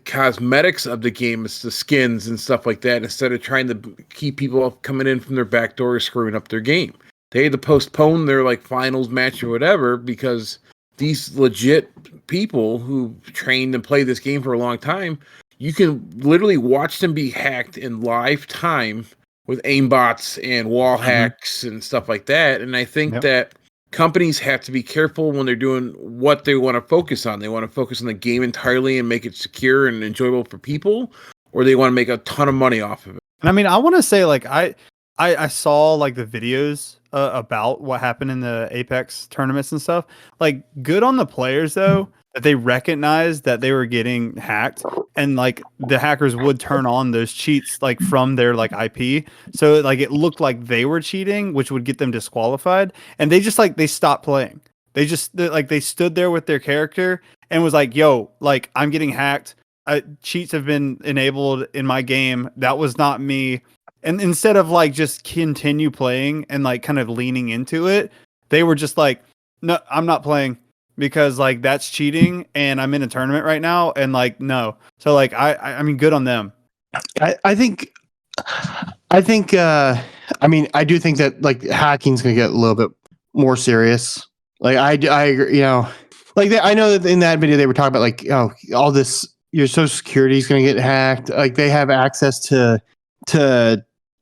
C: cosmetics of the game, it's the skins and stuff like that, instead of trying to keep people coming in from their back doors screwing up their game. They had to postpone their like finals match or whatever because these legit people who trained and played this game for a long time, you can literally watch them be hacked in live time with aimbots and wall hacks and stuff like that. And I think that companies have to be careful when they're doing what they want to focus on. They want to focus on the game entirely and make it secure and enjoyable for people, or they want to make a ton of money off of it.
D: And I mean, I want to say like I saw like the videos about what happened in the Apex tournaments and stuff. Like, good on the players though that they recognized that they were getting hacked, and like the hackers would turn on those cheats like from their like IP, so like it looked like they were cheating, which would get them disqualified. And they just like they stopped playing. They stood there with their character and was like, "Yo, like I'm getting hacked. Cheats have been enabled in my game. That was not me." And instead of like just continue playing and like kind of leaning into it, they were just like, "No, I'm not playing because like that's cheating and I'm in a tournament right now." And like, no. So like, I mean, good on them.
B: I think, I mean, I do think that like hacking's going to get a little bit more serious. Like I agree, you know, like I know that in that video they were talking about like, oh, all this, your social security is going to get hacked. Like they have access to,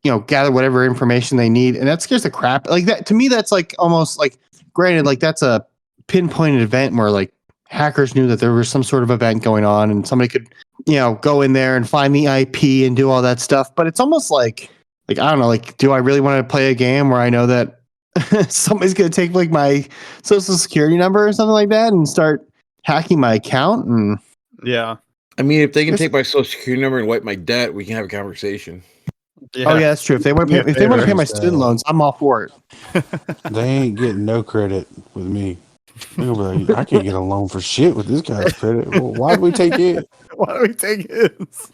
B: you know, gather whatever information they need. And that scares the crap. Like that, to me, that's like almost like, granted, like that's a pinpointed event where like hackers knew that there was some sort of event going on and somebody could, you know, go in there and find the IP and do all that stuff. But it's almost like I don't know, like, do I really want to play a game where I know that somebody's going to take like my social security number or something like that and start hacking my account? And
D: yeah,
C: I mean, if they can take my social security number and wipe my debt, we can have a conversation.
B: Oh yeah, that's true. If they want to pay my student loans, I'm all for it.
E: They ain't getting no credit with me. They'll be like, I can't get a loan for shit with this guy's credit. Well, why do we take it?
D: Why do we take his?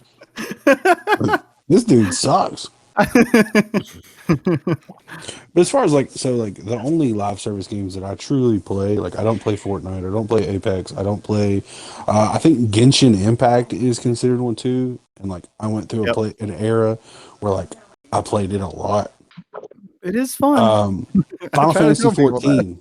E: This dude sucks. But as far as like, so like the only live service games that I truly play, like I don't play Fortnite, I don't play Apex, I don't play, I think Genshin Impact is considered one too. And like I went through an era where like I played it a lot.
D: It is fun.
E: Final Fantasy 14.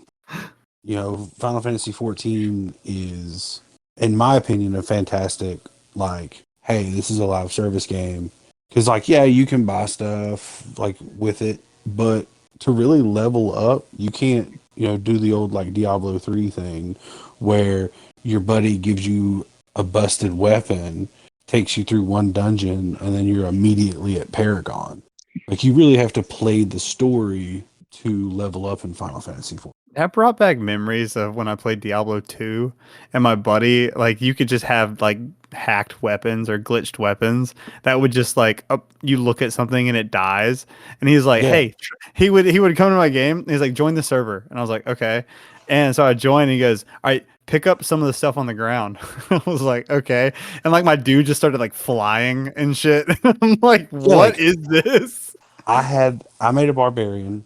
E: You know, Final Fantasy 14 is, in my opinion, a fantastic, like, hey, this is a live service game. Because, like, yeah, you can buy stuff, like, with it. But to really level up, you can't, you know, do the old, like, Diablo 3 thing where your buddy gives you a busted weapon, takes you through one dungeon, and then you're immediately at Paragon. Like, you really have to play the story to level up in Final Fantasy 4.
D: That brought back memories of when I played Diablo 2 and my buddy, like you could just have like hacked weapons or glitched weapons that would just like, you look at something and it dies. And he's like, hey, he would come to my game. And he's like, join the server. And I was like, okay. And so I joined and he goes, all right, pick up some of the stuff on the ground. I was like, okay. And like my dude just started like flying and shit. I'm like, what is this?
E: I made a barbarian,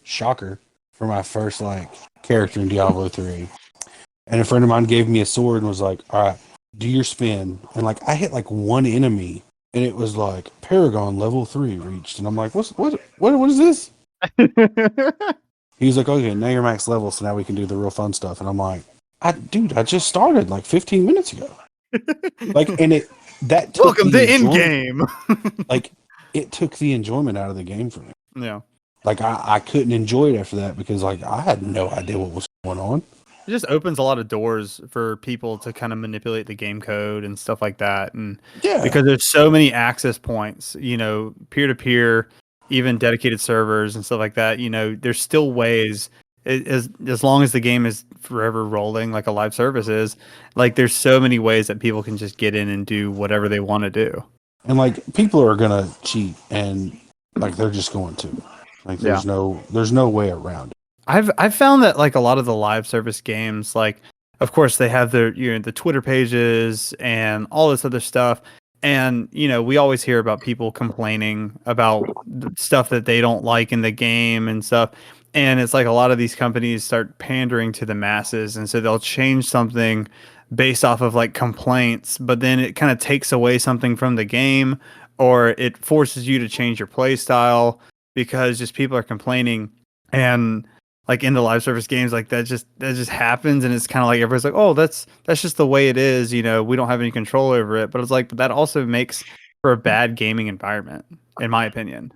E: shocker, for my first like character in Diablo 3. And a friend of mine gave me a sword and was like, all right, do your spin. And like I hit like one enemy and it was like Paragon level 3 reached. And I'm like, what is this? He was like, okay, now you're max level, so now we can do the real fun stuff. And I'm like, dude, I just started like 15 minutes ago. Like, and that took
D: Welcome to in game.
E: Like, it took the enjoyment out of the game for me.
D: Yeah.
E: Like, I couldn't enjoy it after that because like I had no idea what was going on.
D: It just opens a lot of doors for people to kind of manipulate the game code and stuff like that. And because there's so many access points, peer to peer, even dedicated servers and stuff like that, there's still ways as long as the game is forever rolling like a live service is, like there's so many ways that people can just get in and do whatever they want to do.
E: And like people are going to cheat and like they're just going to. Like there's no way around it.
D: I've found that like a lot of the live service games, like of course they have their the Twitter pages and all this other stuff, and we always hear about people complaining about stuff that they don't like in the game and stuff, and it's like a lot of these companies start pandering to the masses, and so they'll change something based off of like complaints, but then it kind of takes away something from the game, or it forces you to change your play style because just people are complaining. And like in the live service games, like that just happens, and it's kind of like everybody's like, oh, that's just the way it is. We don't have any control over it. But it's like, but that also makes for a bad gaming environment, in my opinion.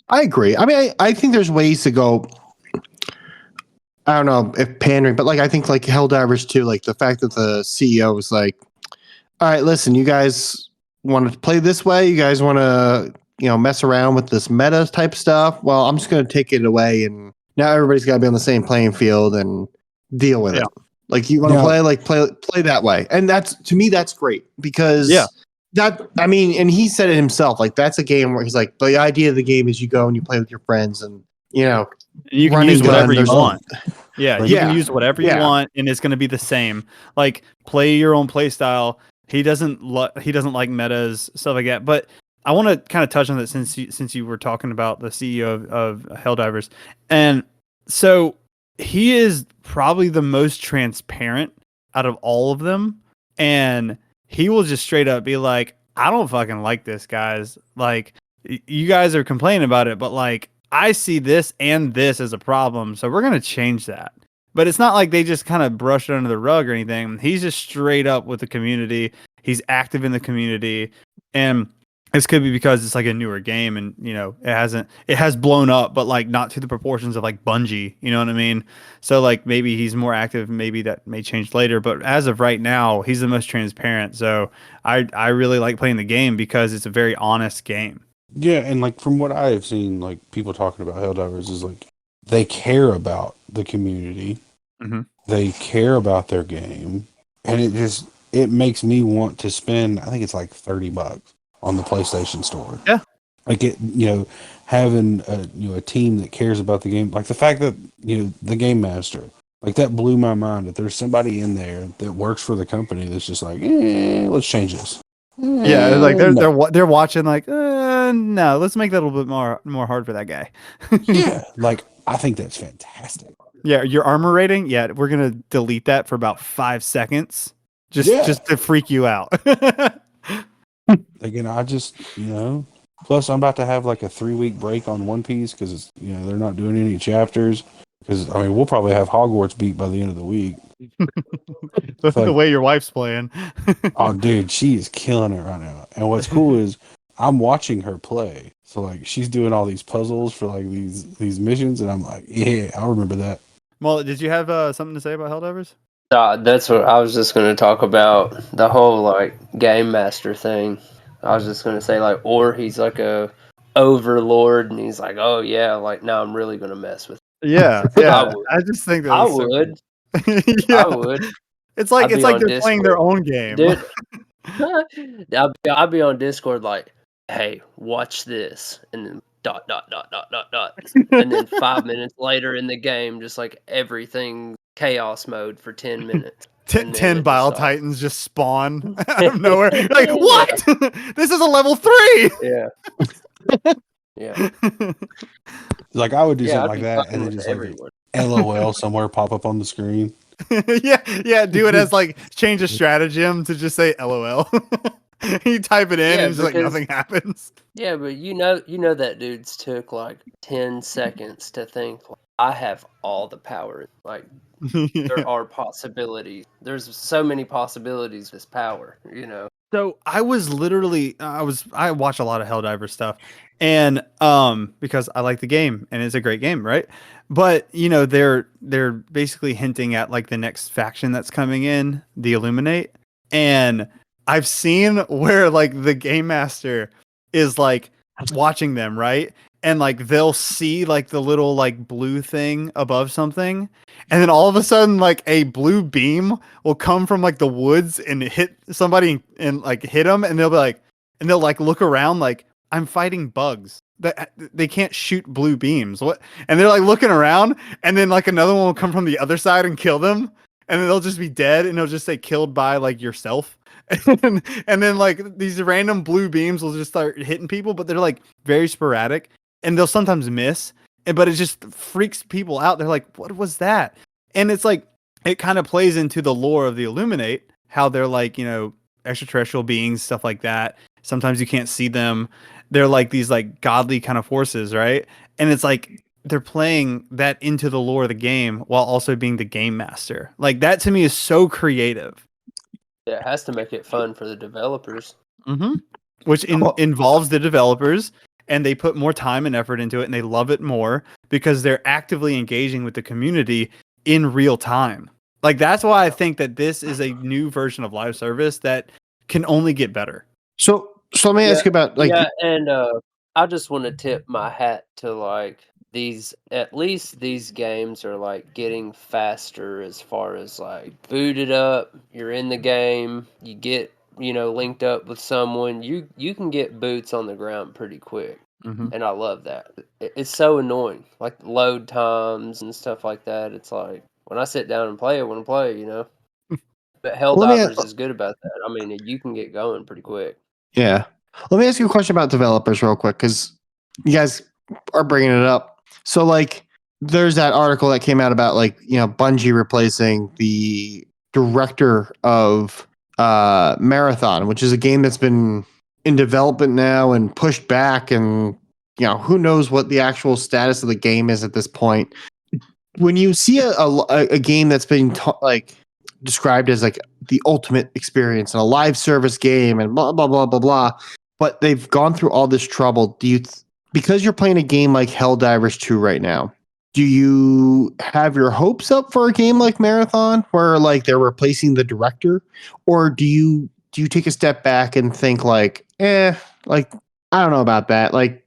B: I agree. I mean, I think there's ways to go. I don't know if pandering, but like I think like Helldivers too, like the fact that the CEO was like, all right, listen, you guys want to play this way? You guys want to, mess around with this meta type stuff? Well, I'm just going to take it away, and now everybody's got to be on the same playing field and deal with it. Like you want to play that way. And that's, to me, that's great because and he said it himself, like that's a game where he's like, the idea of the game is you go and you play with your friends and,
D: you can use whatever you want. Yeah. You can use whatever you
B: Yeah.
D: want, and it's going to be the same. Like play your own play style. He doesn't like metas, stuff like that. But I want to kind of touch on that since you were talking about the CEO of Helldivers. And so he is probably the most transparent out of all of them. And he will just straight up be like, I don't fucking like this, guys. Like, you guys are complaining about it, but like, I see this and this as a problem. So we're going to change that. But it's not like they just kind of brush it under the rug or anything. He's just straight up with the community. He's active in the community. And this could be because it's like a newer game and, it has blown up, but like not to the proportions of like Bungie, you know what I mean? So like maybe he's more active, maybe that may change later, but as of right now, he's the most transparent. So I really like playing the game because it's a very honest game.
E: Yeah, and like from what I have seen, like people talking about Helldivers is like they care about the community, they care about their game, and it makes me want to spend. I think it's like $30 on the PlayStation Store.
D: Yeah,
E: like it, having a team that cares about the game, like the fact that the game master, like that blew my mind. That there's somebody in there that works for the company that's just like, let's change this.
D: Yeah, like they're watching like, no, let's make that a little bit more hard for that guy.
E: Yeah, like I think that's fantastic.
D: Yeah, your armor rating, we're gonna delete that for about 5 seconds, just to freak you out.
E: Again, I just plus I'm about to have like a 3-week break on One Piece because it's they're not doing any chapters because I mean we'll probably have Hogwarts beat by the end of the week.
D: The way your wife's playing.
E: Oh, dude, she is killing it right now. And what's cool is I'm watching her play. So like she's doing all these puzzles for like these missions, and I'm like, yeah, I'll remember that.
D: Well, did you have something to say about Helldivers?
F: That's what I was just going to talk about. The whole like game master thing. I was just going to say like, or he's like a overlord, and he's like, oh yeah, like now I'm really going to mess with.
D: Yeah. I just think that
F: I would.
D: Yeah.
F: I would.
D: It's like they're
F: Discord.
D: playing their own game.
F: Dude, I'll be on Discord like, hey, watch this, and then ... and then 5 minutes later in the game, just like everything chaos mode for 10 minutes.
D: 10 Bile Titans just spawn out of nowhere. Like, what? This is a level 3.
F: Yeah. Yeah.
E: Like I would do
F: Yeah,
E: something
F: I'd
E: like
F: be
E: that, and
F: fucking
E: then
F: with
E: just like
F: everyone.
E: LOL somewhere pop up on the screen.
D: Yeah. Do it as like change a stratagem to just say LOL. You type it in
F: Yeah,
D: and just like
F: because
D: nothing happens.
F: yeah, but you know that dude's took like 10 seconds to think like, I have all the power. Like
D: Yeah.
F: there are possibilities. There's so many possibilities with this power, you know.
D: So I was literally I watch a lot of Helldiver stuff and because I like the game and it's a great game, right? But you know, they're basically hinting at like the next faction that's coming in, the Illuminate. And I've seen where like the game master is like watching them, right? And like they'll see like the little like blue thing above something, and then all of a sudden like a blue beam will come from like the woods and hit somebody and like hit them, and they'll like look around like I'm fighting bugs that they can't shoot blue beams. What? And they're like looking around, and then like another one will come from the other side and kill them, and then they'll just be dead, and they'll just say killed by like yourself. And then like these random blue beams will just start hitting people, but they're like very sporadic, and they'll sometimes miss, but it just freaks people out. They're like, what was that? And it's like it kind of plays into the lore of the Illuminate, how they're like, you know, extraterrestrial beings, stuff like that. Sometimes you can't see them. They're like these like godly kind of forces, right? And it's like they're playing that into the lore of the game while also being the game master. Like that to me is so creative.
F: Yeah, it has to make it fun for the developers.
D: Mm-hmm. Which involves the developers, and they put more time and effort into it, and they love it more because they're actively engaging with the community in real time. Like that's why I think that this is a new version of live service that can only get better.
B: So let me ask you about like
F: Yeah, and I just want to tip my hat to like these. At least these games are like getting faster as far as like boot it up. You're in the game. You get linked up with someone. You can get boots on the ground pretty quick,
D: Mm-hmm.
F: and I love that. It's so annoying, like load times and stuff like that. It's like when I sit down and play, I want to play, you know. But
B: let me
F: Helldivers is good about that. I mean, you can get going pretty quick.
B: yeah. Let me ask you a question about developers real quick because you guys are bringing it up. So like, there's that article that came out about like Bungie replacing the director of Marathon, which is a game that's been in development now and pushed back, and who knows what the actual status of the game is at this point. When you see a game that's been like described as like the ultimate experience and a live service game and blah blah blah blah blah, but they've gone through all this trouble, do you because you're playing a game like Helldivers 2 right now, do you have your hopes up for a game like Marathon where like they're replacing the director, or do you take a step back and think like like I don't know about that, like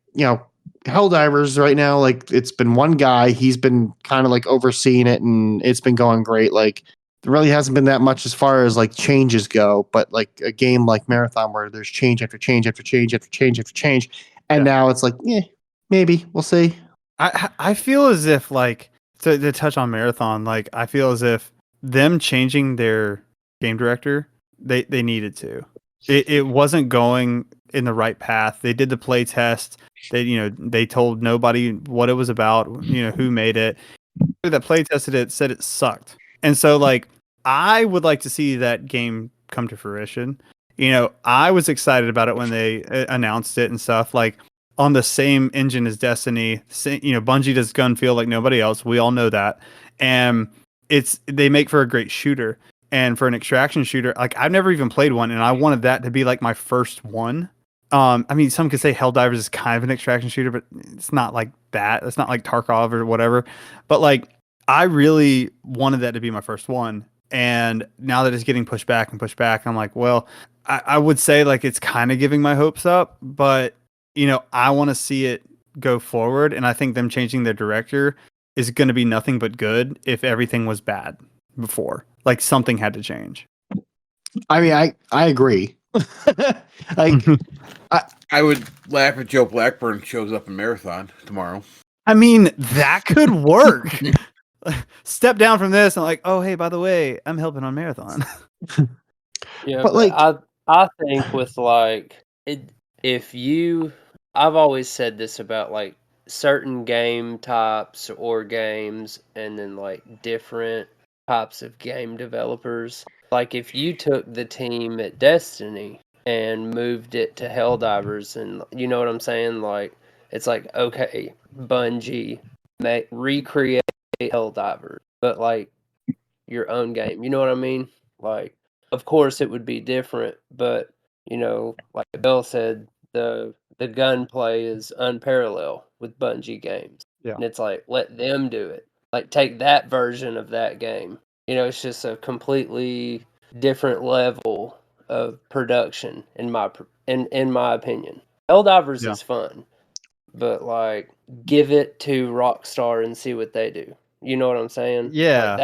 B: Helldivers right now, like it's been one guy, he's been kind of like overseeing it and it's been going great. Like there really hasn't been that much as far as like changes go, but like a game like Marathon where there's change after change after change after change after change, and now it's like maybe we'll see.
D: I feel as if like to touch on Marathon, like I feel as if them changing their game director, they needed to. It wasn't going in the right path. They did the play test. They told nobody what it was about, who made it. That play tested it said it sucked. And so like I would like to see that game come to fruition. I was excited about it when they announced it and stuff, like on the same engine as Destiny. Bungie does gun feel like nobody else. We all know that. And they make for a great shooter. And for an extraction shooter, like I've never even played one, and I wanted that to be like my first one. I mean, some could say Helldivers is kind of an extraction shooter, but it's not like that. It's not like Tarkov or whatever. But like, I really wanted that to be my first one. And now that it's getting pushed back, I'm like, well, I would say like it's kind of giving my hopes up, but I want to see it go forward. And I think them changing their director is going to be nothing but good if everything was bad before. Like something had to change.
B: I mean, I agree. Like,
C: I would laugh if Joe Blackburn shows up in Marathon tomorrow.
D: I mean, that could work. Step down from this and like, oh, hey, by the way, I'm helping on Marathon.
F: Yeah,
B: but
F: but
B: like,
F: I think with like if you I've always said this about like certain game types or games, and then like different types of game developers. Like if you took the team at Destiny and moved it to Helldivers, and you know what I'm saying? Like it's like, okay, Bungie, recreate Helldivers, but like your own game. You know what I mean? Like, of course it would be different, but you know, like Bill said, the gunplay is unparalleled with Bungie games.
D: Yeah.
F: And it's like, let them do it. Like take that version of that game. You know, it's just a completely different level of production in my opinion. Helldivers
D: Yeah.
F: is fun, but like give it to Rockstar and see what they do. You know what I'm saying?
D: Yeah.
F: Like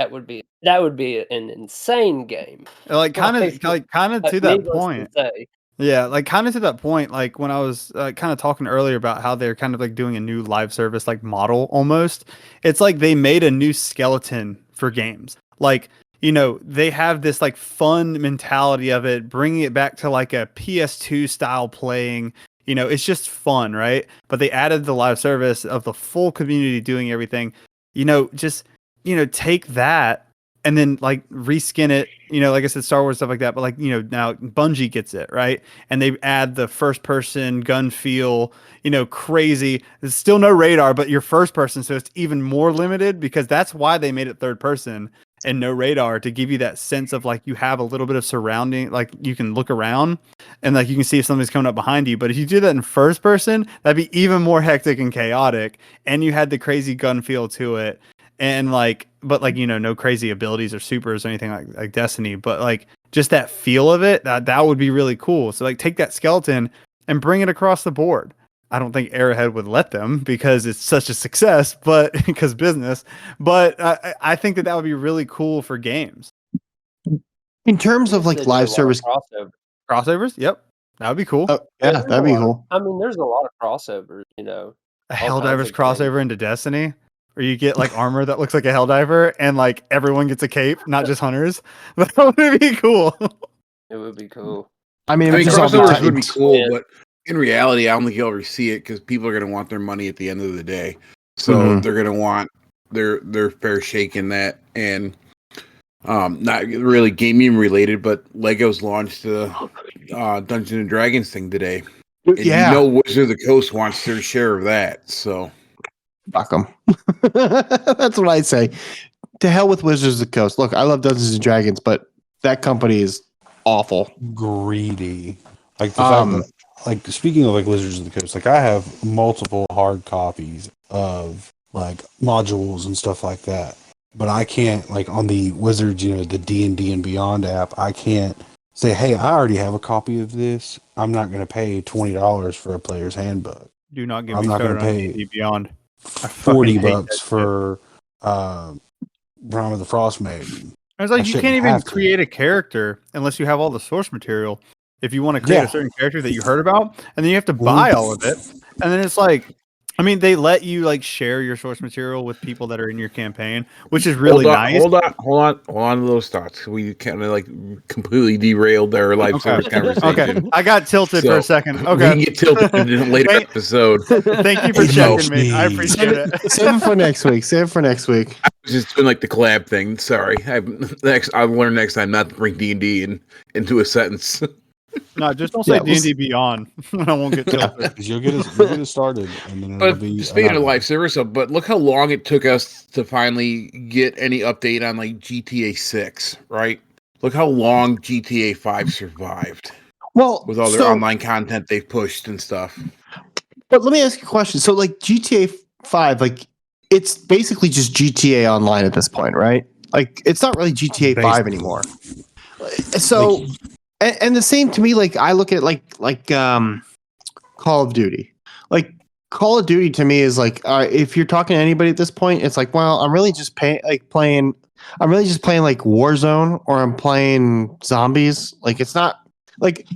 F: that would be an insane game.
D: Like kind of to that
F: Needless
D: point.
F: to say.
D: Yeah, like kind of to that point, like when I was kind of talking earlier about how they're kind of like doing a new live service like model almost. It's like they made a new skeleton for games. Like, you know, they have this like fun mentality of it, bringing it back to like a PS2 style playing. You know, it's just fun, right? But they added the live service of the full community doing everything. You know, just, you know, take that and then like reskin it, you know, like I said, Star Wars stuff like that. But like, you know, now Bungie gets it, right? And they add the first person gun feel, you know, crazy. There's still no radar, but you're first person. So it's even more limited because that's why they made it third person and no radar, to give you that sense of like you have a little bit of surrounding, like you can look around and like you can see if somebody's coming up behind you. But if you do that in first person, that'd be even more hectic and chaotic. And you had the crazy gun feel to it. And like, but like, you know, no crazy abilities or supers or anything like Destiny, but like just that feel of it, that would be really cool. So like take that skeleton and bring it across the board. I don't think Arrowhead would let them because it's such a success, but because business, but I think that would be really cool for games.
B: In terms of like live service
D: Crossovers. Yep. That would be cool.
B: Yeah, that'd be cool.
F: I mean, there's a lot of crossovers, you know.
D: A Helldivers crossover into Destiny, or you get like armor that looks like a Helldiver and like everyone gets a cape, not just hunters. That would be cool.
F: It would be cool.
B: I mean
C: crossovers would be cool, but in reality, I don't think you'll ever see it because people are going to want their money at the end of the day. So they're going to want their fair shake in that. And not really gaming related, but Lego's launched the Dungeons and Dragons thing today. And you know Wizard of the Coast wants their share of that. So
B: fuck them. That's what I say. To hell with Wizards of the Coast. Look, I love Dungeons and Dragons, but that company is awful.
E: Greedy. Like the fact that, like speaking of like Wizards of the Coast, like I have multiple hard copies of like modules and stuff like that. But I can't, like on the Wizards, you know, the D&D and Beyond app, I can't say, hey, I already have a copy of this. I'm not going to pay $20 for a player's handbook.
D: Do not give
E: I'm
D: me
E: not
D: started
E: gonna
D: on
E: pay
D: D&D Beyond.
E: $40 for Realm of the Frost Maiden.
D: It's like you can't even create a character unless you have all the source material. If you want to create a certain character that you heard about, and then you have to buy all of it, and then it's like, I mean, they let you like share your source material with people that are in your campaign, which is really nice.
C: Hold on to those thoughts. We kind of like completely derailed our live service conversation.
D: Okay, I got tilted for a second. Okay,
C: we can get tilted in a later episode.
D: Thank you for checking me. I appreciate it.
B: Save it for next week. I
C: was just doing like the collab thing. Sorry, I'll learn next time not to bring D&D into a sentence.
D: No, just don't say D&D Beyond. I won't get tilted.
E: You'll get it started. And then
C: but speaking of live service, but look how long it took us to finally get any update on like GTA 6, right? Look how long GTA 5 survived.
B: Well,
C: with all their online content they've pushed and stuff.
B: But let me ask you a question. So like GTA 5, like it's basically just GTA Online at this point, right? Like it's not really GTA 5 anymore. So and the same to me, like I look at like Call of Duty. Like Call of Duty to me is like if you're talking to anybody at this point, it's like, well, I'm really just playing like Warzone, or I'm playing zombies. Like it's not like,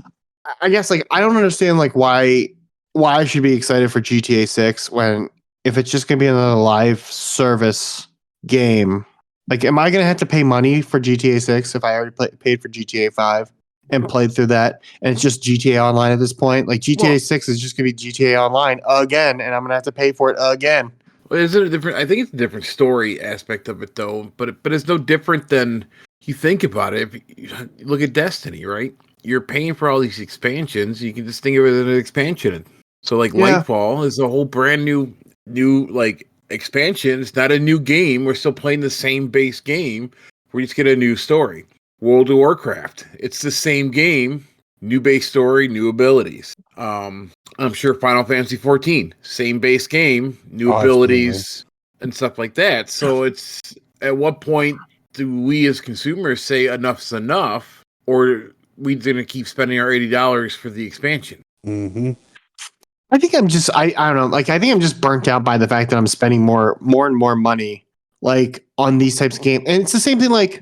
B: I guess like I don't understand like why I should be excited for GTA 6 when if it's just gonna be another live service game. Like, am I gonna have to pay money for GTA 6 if I already paid for GTA 5? and played through that, and it's just GTA Online at this point. Like GTA 6 is just gonna be GTA Online again, and I'm gonna have to pay for it again.
C: Well, is it a different? I think it's a different story aspect of it, though. But it's no different than you think about it. If you look at Destiny, right? You're paying for all these expansions. You can just think of it as an expansion. So, like Lightfall is a whole brand new like expansion. It's not a new game. We're still playing the same base game. We just get a new story. World of Warcraft. It's the same game, new base story, new abilities. I'm sure Final Fantasy 14, same base game, new abilities and stuff like that. So it's at what point do we as consumers say enough's enough, or we gonna keep spending our $80 for the expansion?
E: Mm-hmm.
B: I think I'm just I don't know. Like I think I'm just burnt out by the fact that I'm spending more and more money like on these types of games. And it's the same thing like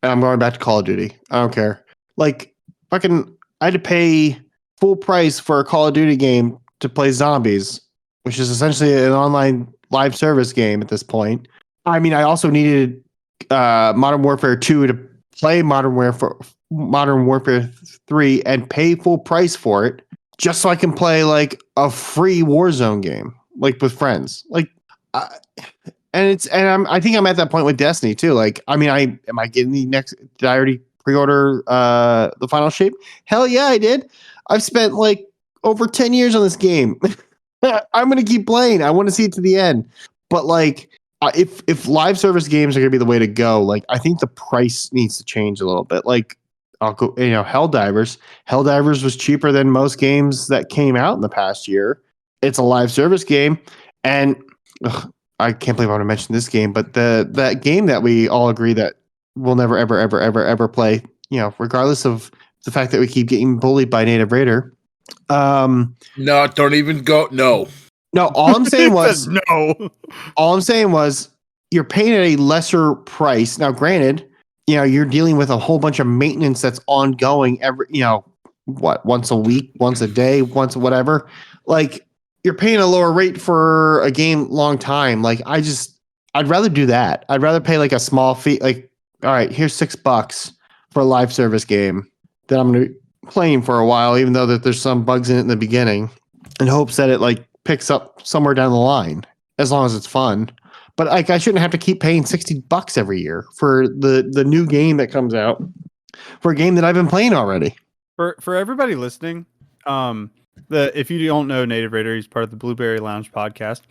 B: I'm going back to Call of Duty. I don't care. Like fucking I had to pay full price for a Call of Duty game to play Zombies, which is essentially an online live service game at this point. I mean, I also needed Modern Warfare 2 to play Modern Warfare 3 and pay full price for it just so I can play like a free Warzone game, like with friends. Like, I think I'm at that point with Destiny too. Like, I mean, am I getting the next? Did I already pre-order the final shape? Hell yeah, I did. I've spent like over 10 years on this game. I'm gonna keep playing. I want to see it to the end. But like, if live service games are gonna be the way to go, like I think the price needs to change a little bit. Like, I'll go. Helldivers. Helldivers was cheaper than most games that came out in the past year. It's a live service game, and I can't believe I want to mention this game, but that game that we all agree that we'll never ever play. Regardless of the fact that we keep getting bullied by Native Raider.
C: No, don't even go. No.
B: All I'm saying was
D: no.
B: All I'm saying was you're paying at a lesser price. Now, granted, you're dealing with a whole bunch of maintenance that's ongoing every, once a week, once a day, once whatever. Like you're paying a lower rate for a game long time. Like I'd rather do that. I'd rather pay like a small fee. Like, all right, here's $6 for a live service game that I'm going to be playing for a while, even though that there's some bugs in it in the beginning, in hopes that it like picks up somewhere down the line, as long as it's fun. But like, I shouldn't have to keep paying $60 every year for the new game that comes out for a game that I've been playing already.
D: For everybody listening, if you don't know Native Raider, he's part of the Blueberry Lounge podcast.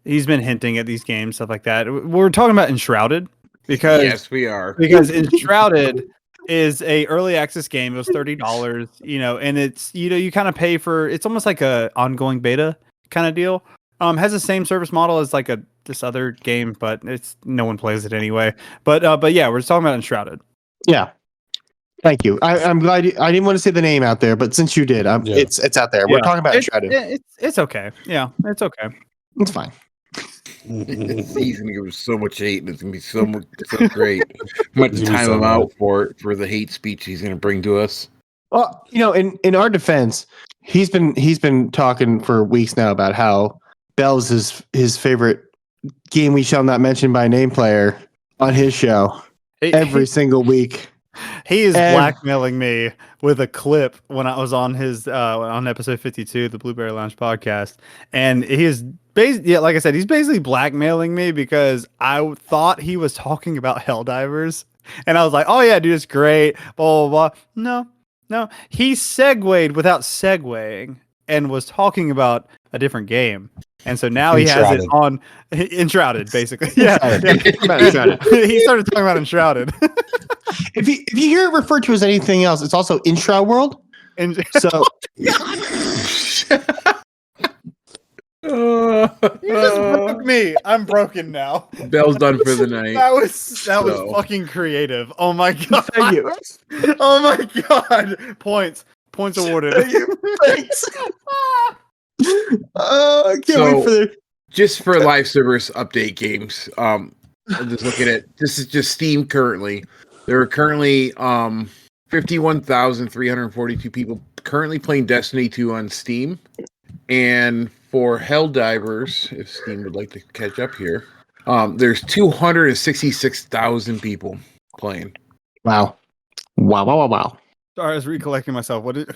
D: He's been hinting at these games, stuff like that. We're talking about Enshrouded because
C: yes, we are.
D: Because Enshrouded is a early access game. It was $30, and it's you kind of pay for. It's almost like a ongoing beta kind of deal. Has the same service model as like this other game, but it's no one plays it anyway. But yeah, we're just talking about Enshrouded.
B: Yeah. Thank you. I'm glad I didn't want to say the name out there, but since you did, it's out there. We're talking about Enshrouded.
D: It's okay. Yeah, it's okay.
B: It's fine.
C: He's gonna give us so much hate, and it's gonna be so great. I'm going to time him out for the hate speech he's gonna bring to us.
B: Well, in our defense, he's been talking for weeks now about how Bell's his favorite game we shall not mention by name player on his show every single week.
D: He is blackmailing me with a clip when I was on his on episode 52, the Blueberry Lounge podcast, and he is like I said, he's basically blackmailing me because I thought he was talking about Helldivers, and I was like, "Oh yeah, dude, it's great." Blah blah blah. No, he segued without segueing and was talking about a different game. And so now he has it on Enshrouded, basically. Yeah. Enshrouded. He started talking about Enshrouded.
B: If you hear it referred to as anything else, it's also Inshroud World. So
D: you just broke me. I'm broken now.
C: Bell's done for the night.
D: That was fucking creative. Oh my god. Thank you. Oh my god. Points awarded.
B: Thanks. I can't wait for the
C: just for live service update games. I'm just looking at this is just Steam currently. There are currently 51,342 people currently playing Destiny 2 on Steam. And for Helldivers, if Steam would like to catch up here, there's 266,000 people playing.
B: Wow. Wow.
D: Sorry, I was recollecting myself. What did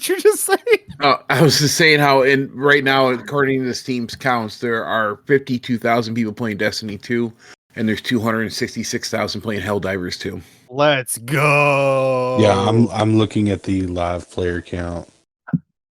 D: you just say?
C: I was just saying how right now, according to the Steam's counts, there are 52,000 people playing Destiny 2, and there's 266,000 playing Helldivers 2.
D: Let's go.
E: Yeah, I'm looking at the live player count.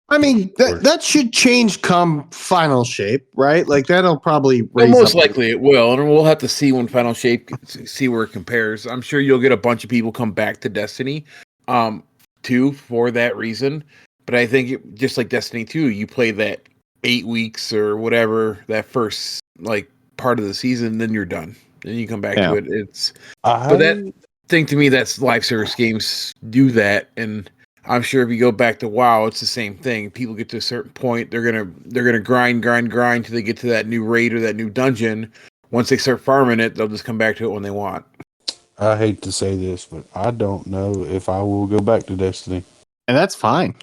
B: I mean, that should change come final shape, right? Like that'll probably
C: Well,
B: raise
C: most
B: up.
C: likely it will, and we'll have to see when final shape, see where it compares. I'm sure you'll get a bunch of people come back to Destiny 2 for that reason. But I think just like Destiny 2, you play that 8 weeks or whatever, that first like part of the season, then you're done. Then you come back to it. But that thing to me, that's live service games do that, and I'm sure if you go back to WoW, it's the same thing. People get to a certain point, they're gonna grind till they get to that new raid or that new dungeon. Once they start farming it, they'll just come back to it when they want.
E: I hate to say this, but I don't know if I will go back to Destiny.
B: And that's fine.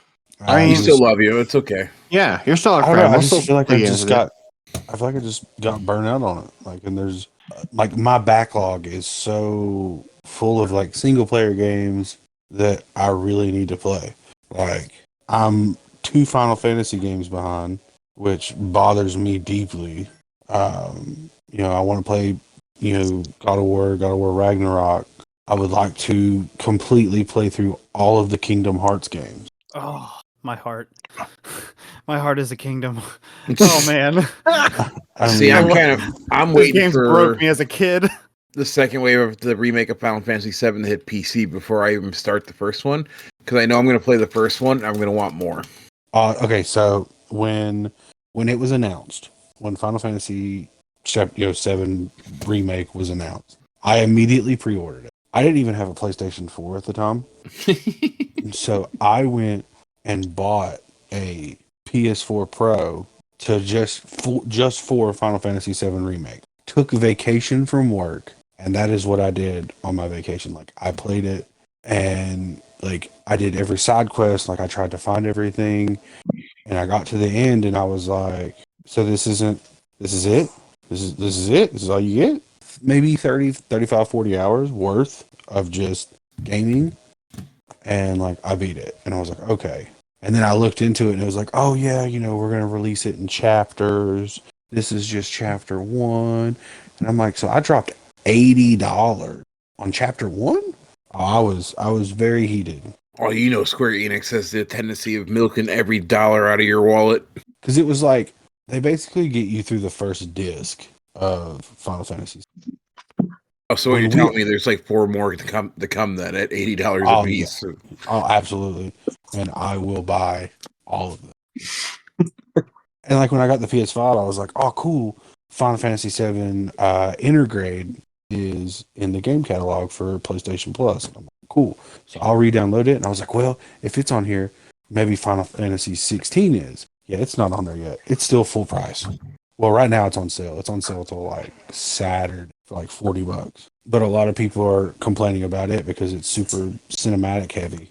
E: I
C: We still love you. It's okay.
B: Yeah, you're still our
E: I don't
B: friend.
E: know, I
B: We'll
E: just feel like I
B: play
E: feel like I just got burnt out on it. Like, and there's like my backlog is so full of like single player games that I really need to play. Like, I'm 2 Final Fantasy games behind, which bothers me deeply. I want to play, God of War Ragnarok. I would like to completely play through all of the Kingdom Hearts games.
D: Oh, my heart. My heart is a kingdom. Oh man.
C: I'm waiting
D: games
C: for
D: broke me as a kid.
C: the second wave of the remake of Final Fantasy VII to hit PC before I even start the first one, because I know I'm going to play the first one. I'm going to want more.
E: Okay, so when it was announced, when Final Fantasy VII remake was announced, I immediately pre-ordered it. I didn't even have a PlayStation 4 at the time, so I went and bought a PS4 Pro to just for Final Fantasy VII remake. Took a vacation from work, and that is what I did on my vacation. Like, I played it, and like I did every side quest. Like, I tried to find everything, and I got to the end, and I was like, "So this is it? This is it? This is all you get?" Maybe 30, 35, 40 hours worth of just gaming, and like I beat it, and I was like, okay. And then I looked into it, and it was like, oh yeah, we're gonna release it in chapters. This is just chapter 1, and I'm like, so I dropped $80 on chapter 1. Oh, I was very heated.
C: Oh, Square Enix has the tendency of milking every dollar out of your wallet.
E: Because it was like, they basically get you through the first disc of Final Fantasy.
C: Oh, so you're telling me there's like 4 more to come then at $80 a piece?
E: Yeah. Oh, absolutely. And I will buy all of them. And like when I got the PS5, I was like, oh, cool. Final Fantasy VII Intergrade is in the game catalog for PlayStation Plus. And I'm like, cool. So I'll re-download it. And I was like, well, if it's on here, maybe Final Fantasy 16 is. Yeah, it's not on there yet. It's still full price. Well, right now it's on sale. It's on sale till like Saturday for like $40. But a lot of people are complaining about it because it's super cinematic heavy.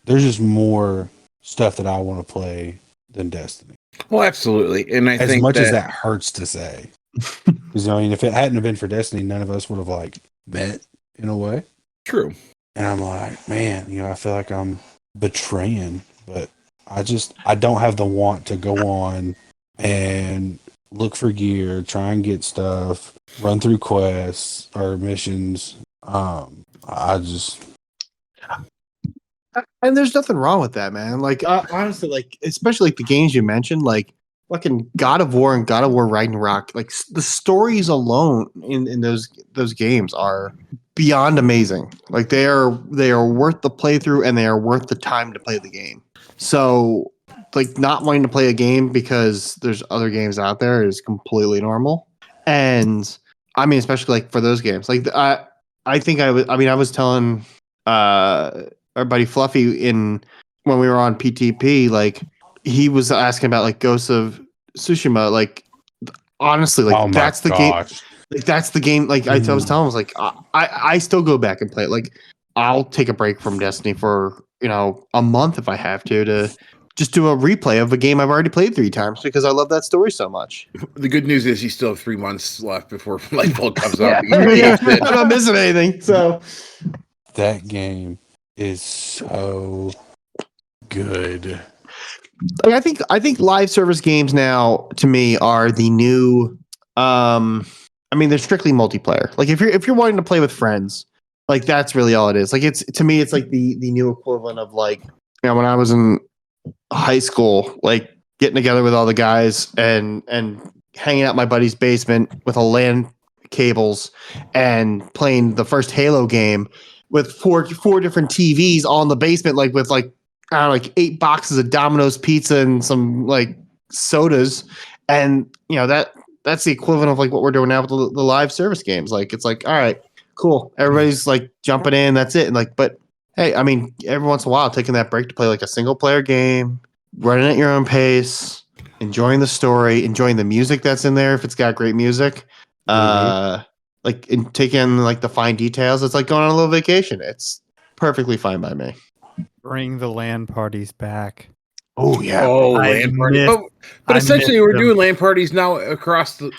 E: There's just more stuff that I want to play than Destiny.
C: Well, absolutely. And I think
E: as much as that hurts to say, because if it hadn't have been for Destiny, none of us would have like met in a way.
C: True.
E: And I'm like, man, I feel like I'm betraying, but I don't have the want to go on and look for gear, try and get stuff, run through quests or missions.
B: And there's nothing wrong with that, man. Like, honestly, like, especially like the games you mentioned, like fucking God of War and God of War Ragnarok, like the stories alone in those games are beyond amazing. Like they are worth the playthrough, and they are worth the time to play the game. So, like, not wanting to play a game because there's other games out there is completely normal. And I mean, especially like for those games, like I think I was telling our buddy Fluffy when we were on PTP, like he was asking about like Ghosts of Tsushima. Like, honestly, like that's the game. Like that's the game. Like I was telling him, I was like, I still go back and play it. Like I'll take a break from Destiny for a month if I have to just do a replay of a game I've already played 3 times because I love that story so much.
C: The good news is you still have 3 months left before Lightfall comes out.
B: I'm not missing anything. So
E: that game is so good.
B: Like, I think live service games now to me are the new. I mean, they're strictly multiplayer. Like if you're wanting to play with friends, like that's really all it is. Like it's to me, it's like the new equivalent of like when I was in high school, like getting together with all the guys and hanging out in my buddy's basement with a LAN cables and playing the first Halo game with four different TVs all in the basement, like with like I don't know, like 8 boxes of Domino's pizza and some like sodas, and that's the equivalent of like what we're doing now with the live service games. Like it's like, all right, cool, everybody's like jumping in, that's it, and like, but hey, I mean, every once in a while, taking that break to play like a single player game, running at your own pace, enjoying the story, enjoying the music that's in there if it's got great music, like and taking like the fine details. It's like going on a little vacation. It's perfectly fine by me.
D: Bring the LAN parties back.
B: Oh yeah.
C: Oh,
D: I
C: LAN party.
D: miss-
C: But
D: I
C: essentially,
D: miss
C: we're
D: them.
C: doing LAN parties now across the.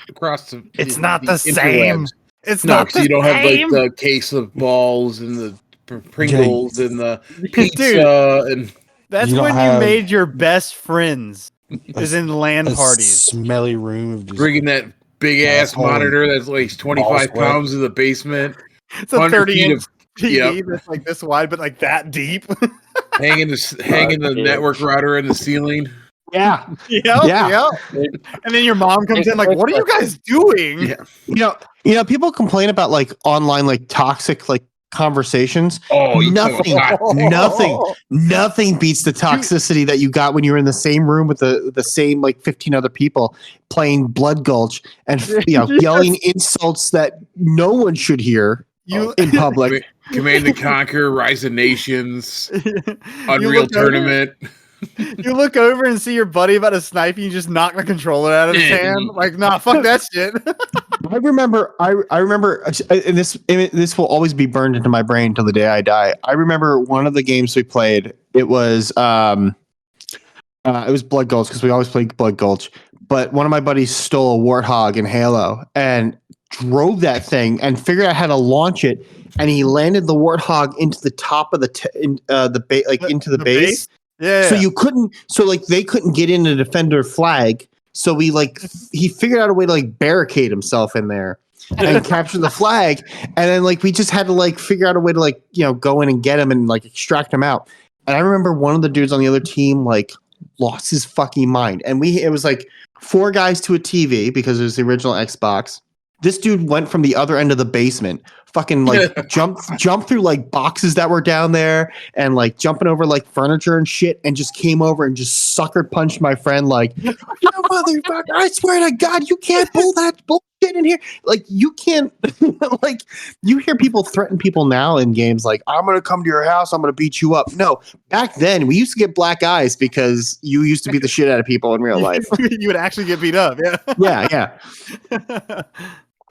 D: It's not the same.
C: interwebs.
D: It's
C: No,
D: not
C: because
D: the
C: you don't have
D: same.
C: like the case of balls and the Pringles and the pizza
D: Dude,
C: and
D: that's
E: You don't
D: when you
E: have-
D: made your best friends. Is in LAN
E: a
D: parties.
E: smelly room of just
C: bringing that big ass
E: Asshole
C: monitor that's like 25
E: ball sweat.
C: pounds in the basement,
D: It's a
C: 100 feet
D: 30-inch
C: of
D: TV that's like this wide, but like that deep.
C: hanging the
F: yeah.
C: network router in the ceiling.
B: Yeah.
D: Yeah. And then your mom comes in like, "What are you guys doing?"
C: Yeah.
B: People complain about like online like toxic like conversations.
C: Oh, you so hot.
B: Nothing beats the toxicity that you got when you were in the same room with the same like 15 other people playing Blood Gulch and yelling insults that no one should hear in public.
C: Command and Conquer, Rise of Nations,
D: You
C: Unreal
D: look over-
C: Tournament.
D: You look over and see your buddy about to snipe you, and you just knock the controller out of his hand. Like, nah, fuck that shit.
B: I remember, and this will always be burned into my brain till the day I die. I remember one of the games we played. It was Blood Gulch because we always played Blood Gulch. But one of my buddies stole a Warthog in Halo and drove that thing and figured out how to launch it. And he landed the Warthog into the top of into the base.
D: Yeah.
B: So they couldn't get in a defender flag. So he figured out a way to like barricade himself in there and capture the flag. And then like we just had to like figure out a way to like, go in and get him and like extract him out. And I remember one of the dudes on the other team like lost his fucking mind. And it was like 4 guys to a TV because it was the original Xbox. This dude went from the other end of the basement, fucking like jump through like boxes that were down there and like jumping over like furniture and shit, and just came over and just sucker punched my friend like, motherfucker, I swear to God, you can't pull that bullshit in here. Like you can't like you hear people threaten people now in games like, I'm gonna come to your house, I'm gonna beat you up. No, back then we used to get black eyes because you used to beat the shit out of people in real life.
D: You would actually get beat up.
B: Yeah.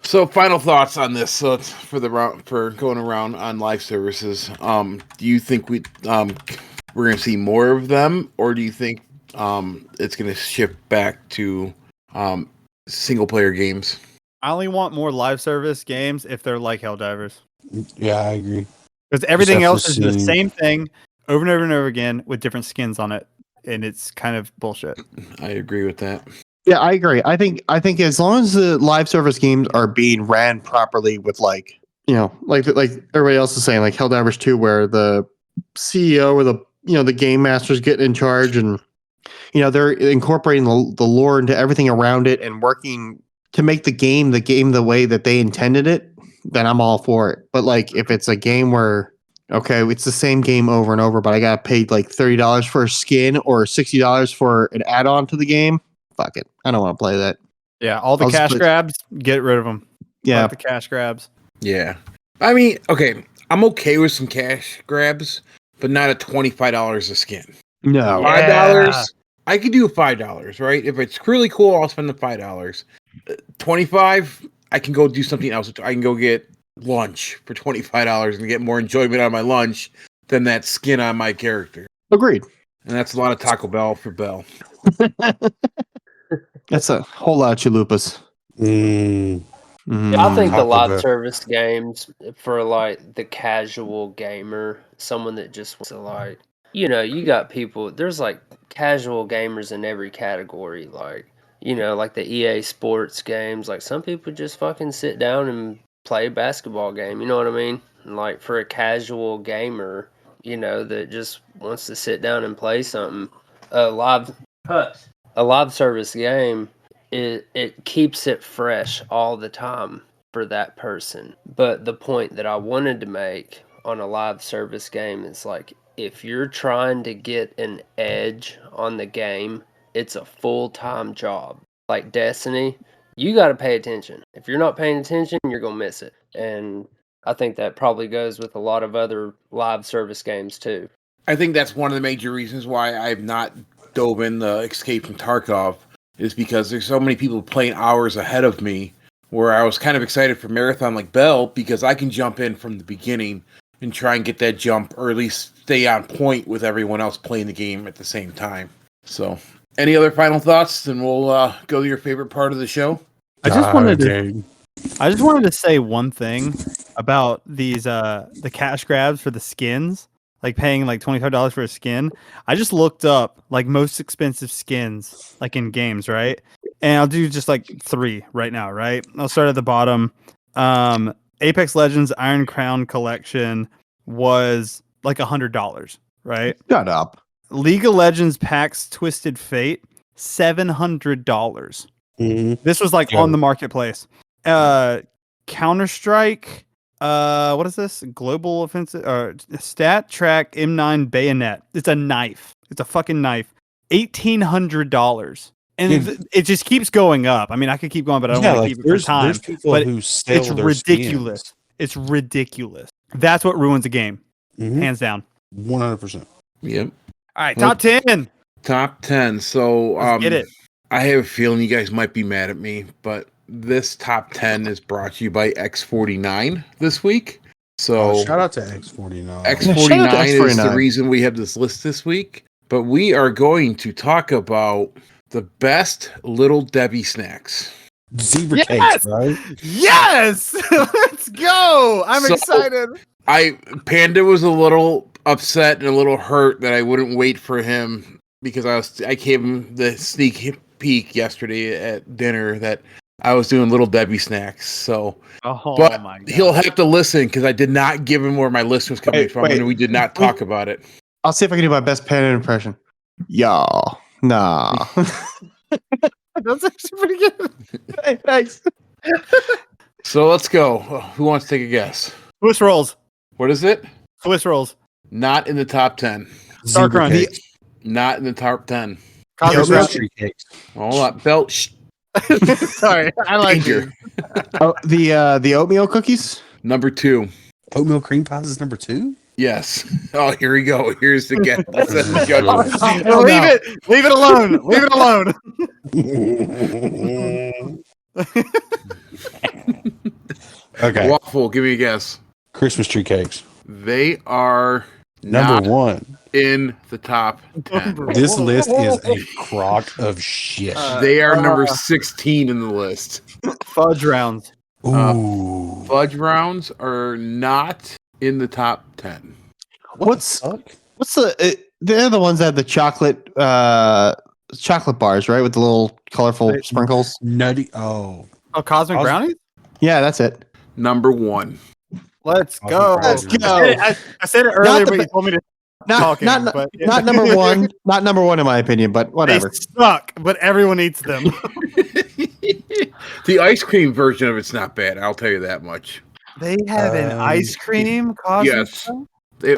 C: So, final thoughts on this. So, it's for going around on live services. Do you think we're going to see more of them, or do you think it's going to shift back to single player games?
D: I only want more live service games if they're like Helldivers.
E: Yeah, I agree.
D: Because everything
E: Except
D: else
E: for
D: is the
E: seeing-
D: same thing over and over and over again with different skins on it, and it's kind of bullshit.
C: I agree with that.
B: Yeah, I agree. I think as long as the live service games are being ran properly with like everybody else is saying, like Helldivers 2, where the CEO or the game master's getting in charge and they're incorporating the lore into everything around it and working to make the game the way that they intended it, then I'm all for it. But like if it's a game where it's the same game over and over, but I got paid like $30 for a skin or $60 for an add-on to the game, fuck it. I don't want to play that.
D: Yeah, all the
B: I'll just
D: cash
B: put-
D: grabs, get rid of them.
B: Yeah.
D: Fuck the cash grabs.
C: Yeah. I mean, okay, I'm okay with some cash grabs, but not at $25 a skin.
B: No.
C: $5, I could do $5, right? If it's really cool, I'll spend the $5. $25, I can go do something else. I can go get lunch for $25 and get more enjoyment out of my lunch than that skin on my character.
B: Agreed.
C: And that's a lot of Taco Bell for Bell.
B: That's a whole lot of chalupas.
F: Yeah, I think the
E: Taco
F: live
E: Bell.
F: service games for like the casual gamer, someone that just wants to like, you got people. There's like casual gamers in every category, like the EA Sports games. Like some people just fucking sit down and play a basketball game. You know what I mean? And like for a casual gamer, that just wants to sit down and play something, a live a live service game. It keeps it fresh all the time for that person. But the point that I wanted to make on a live service game is like if you're trying to get an edge on the game, it's a full-time job. Like Destiny, you got to pay attention. If you're not paying attention, you're going to miss it. And I think that probably goes with a lot of other live service games too.
C: I think that's one of the major reasons why I've not dove in the Escape from Tarkov is because there's so many people playing hours ahead of me where I was kind of excited for Marathon like Bell because I can jump in from the beginning and try and get that jump or at least stay on point with everyone else playing the game at the same time. So, any other final thoughts? Then we'll go to your favorite part of the show.
D: I just wanted to say one thing about these the cash grabs for the skins, like paying like $25 for a skin. I just looked up like most expensive skins like in games, right? And I'll do just like 3 right now, right? I'll start at the bottom. Apex Legends Iron Crown Collection was like $100, right?
B: Shut up.
D: League of Legends PAX Twisted Fate, $700.
E: Mm-hmm.
D: This was like on the marketplace. Counter-Strike, what is this? Global Offensive, Stat Track M9 Bayonet. It's a knife. It's a fucking knife. $1,800. And it just keeps going up. I mean, I could keep going, but I don't want to keep it for time.
E: There's people
D: but
E: who sell
D: it's
E: their
D: ridiculous.
E: skins.
D: It's ridiculous. That's what ruins a game.
E: Mhm.
D: Hands down.
E: 100%.
C: Yep.
D: All right, top 10.
C: Top 10. So,
D: Let's get it.
C: I have a feeling you guys might be mad at me, but this top 10 is brought to you by X49 this week. So,
E: Shout out to X49.
C: X49 is the reason we have this list this week. But we are going to talk about the best Little Debbie snacks.
E: Zebra
D: Yes!
E: cakes, right?
D: Yes! Let's go! I'm excited.
C: Panda was a little upset and a little hurt that I wouldn't wait for him because I gave him the sneak peek yesterday at dinner that I was doing Little Debbie snacks. So, but
D: my God.
C: he'll have to listen because I did not give him where my list was coming from, and we did not talk about it.
B: I'll see if I can do my best Panda impression. Y'all. Nah.
D: That's actually pretty good.
B: Hey, thanks.
C: So let's go. Who wants to take a guess?
D: Swiss rolls.
C: What is it?
D: Swiss rolls.
C: Not in the top 10.
D: Star
E: Zebra
D: Crunch.
E: cakes.
C: Not in the top 10.
D: Cosmic
E: Oatmeal
D: Crush.
E: tree cakes.
C: Hold on. Belt. Shh.
D: Sorry, I like
C: Danger.
B: Oh, the oatmeal cookies?
C: Number 2.
E: Oatmeal cream pies is number 2?
C: Yes. Oh, here we go. Here's the guess.
D: Leave it alone. Leave it alone.
E: Okay.
C: Waffle, give me a guess.
E: Christmas tree cakes.
C: They are
E: Number
C: not
E: 1.
C: in the top 10.
E: This list is a crock of shit.
C: They are number 16 in the list.
D: Fudge rounds.
E: Ooh.
C: Fudge rounds are not in the top 10.
B: What's
E: the fuck?
B: they're the ones that have the chocolate bars, right? With the little colorful sprinkles.
E: Nutty. Oh.
D: Oh, Cosmic Brownies?
B: Yeah, that's it.
C: Number 1.
D: Let's
E: Cosmic
D: go.
E: Brownies.
B: Let's go.
D: I said it earlier, but you
B: the
D: told me to
B: Not
D: talking,
B: not
D: but-
B: not number one. Not number one in my opinion, but whatever.
D: They suck, but everyone eats them.
C: The ice cream version of it's not bad. I'll tell you that much.
D: They have an ice cream Cosmic
C: Yes.
D: Brownie?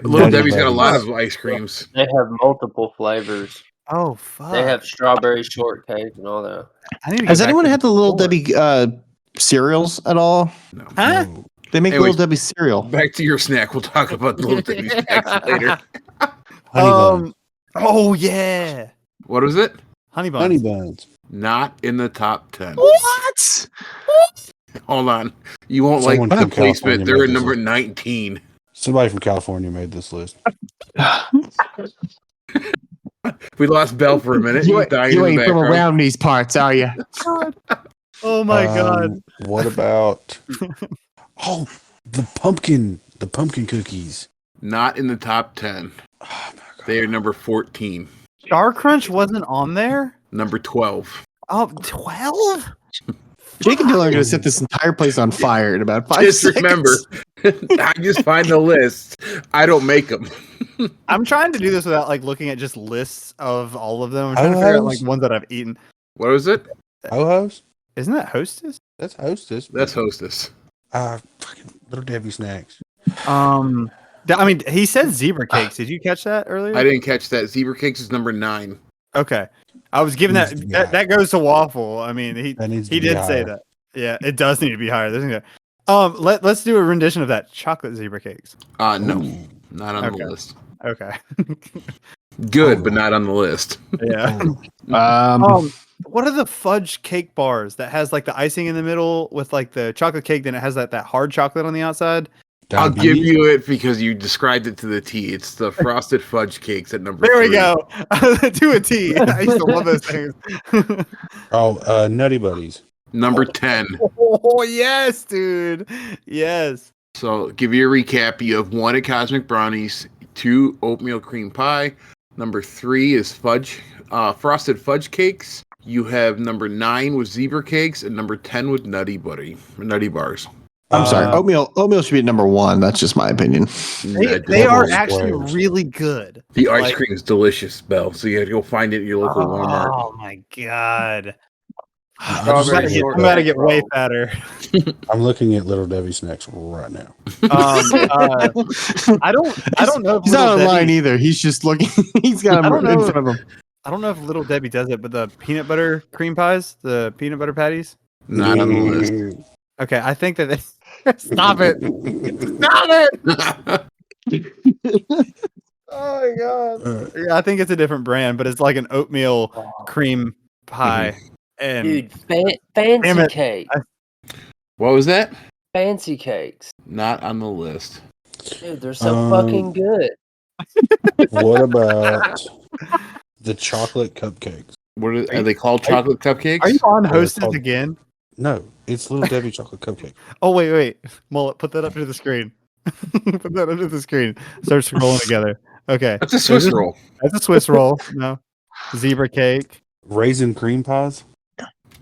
C: Little Debbie's got a lot of ice creams.
F: They have multiple flavors.
D: Oh, fuck.
F: They have strawberry shortcake and all that.
D: I need to get
B: Has
D: back
B: anyone
D: to
B: had the Little
D: before.
B: Debbie cereals at all?
C: No.
D: Huh?
E: No.
B: They make
C: Anyways.
B: Little Debbie cereal.
C: Back to your snack. We'll talk about Little Debbie snacks later.
E: Honey buns.
D: Oh, yeah.
C: What is it?
D: Honey buns.
E: Honey buns.
C: Not in the top 10.
B: What?
C: Hold on. You won't
E: Someone
C: like the
E: from
C: placement.
E: California
C: They're
E: made
C: in
E: this
C: number
E: list.
C: 19.
E: Somebody from California made this list.
C: We lost Bell for a minute.
B: You,
C: He's dying
B: you
C: in
B: ain't
C: the
B: from
C: background.
B: around these parts, are you?
D: Oh my god.
E: What about the pumpkin cookies?
C: Not in the top 10.
E: Oh my god.
C: They are number 14.
D: Star Crunch wasn't on there?
C: Number 12.
D: Oh, 12?
B: Jake and Dylan are going to set this entire place on fire in about 5
C: Just
B: seconds.
C: remember, I just find the list. I don't make them.
D: I'm trying to do this without like looking at just lists of all of them. I'm trying to figure out like ones that I've eaten.
C: What was it?
E: Ho-Hos?
D: Isn't that Hostess?
E: That's Hostess.
C: That's Hostess.
E: Fucking Little Debbie snacks.
D: I mean, he said zebra cakes. Did you catch that earlier?
C: I didn't catch that. Zebra Cakes is number 9.
D: Okay, I was giving that goes to Waffle. I mean, he did say that. Yeah, it does need to be higher. Let's do a rendition of that chocolate zebra cakes.
C: No, not on the list.
D: Okay.
C: Good, but not on the list.
D: Yeah. What are the fudge cake bars that has like the icing in the middle with like the chocolate cake? Then it has that hard chocolate on the outside.
C: I'll give you it because you described it to the T. It's the frosted fudge cakes at number 3.
D: There we go. To a T. I used to love those things.
E: Nutty Buddies.
C: Number 10.
D: Oh, yes, dude. Yes.
C: So, give you a recap. You have 1 at Cosmic Brownies, 2 oatmeal cream pie. Number 3 is frosted fudge cakes. You have number 9 with zebra cakes, and number 10 with nutty bars.
B: I'm sorry. Oatmeal should be at number 1. That's just my opinion.
D: They are actually really good.
C: The ice cream is delicious, Belle. So you have to go find it at your local Walmart.
D: Oh my god!
E: I'm
D: I'm about to get way fatter.
E: I'm looking at Little Debbie snacks right now.
D: I don't know. If
B: He's not online either. He's just looking. He's got them in front of him.
D: I don't know if Little Debbie does it, but the peanut butter cream pies, the peanut butter patties,
C: not on the list.
D: Okay, I think that they. Stop it! Stop it! Oh my god! Yeah, I think it's a different brand, but it's like an oatmeal cream pie. And
F: dude, fancy cake.
C: What was that?
F: Fancy cakes.
C: Not on the list.
F: Dude, they're so fucking good.
E: What about the chocolate cupcakes?
C: Are they called chocolate cupcakes?
D: Are you on Hostess again?
E: No, it's Little Debbie chocolate cupcake.
D: Oh wait, Mullet, put that up to the screen. Put that up to the screen. Start scrolling together. Okay,
C: that's a Swiss roll.
D: That's a Swiss roll. No, zebra cake.
E: Raisin cream pies.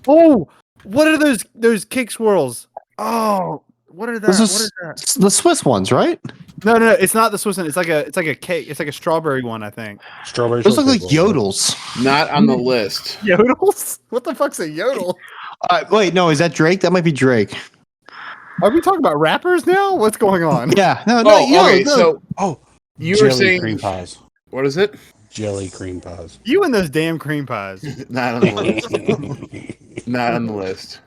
D: Oh, what are those cake swirls? Oh, what are that? What is that?
B: The Swiss ones, right?
D: No, it's not the Swiss one. It's like a cake. It's like a strawberry one, I think.
E: Strawberry.
B: Those look like yodels.
C: Not on the list.
D: Yodels? What the fuck's a yodel?
B: Wait, no, is that Drake? That might be Drake.
D: Are we talking about rappers now? What's going on?
B: Yeah. No.
C: Okay.
B: No.
C: So, you were saying
E: cream pies.
C: What is it?
E: Jelly cream pies.
D: You and those damn cream pies.
C: Not on the list. Not on the list.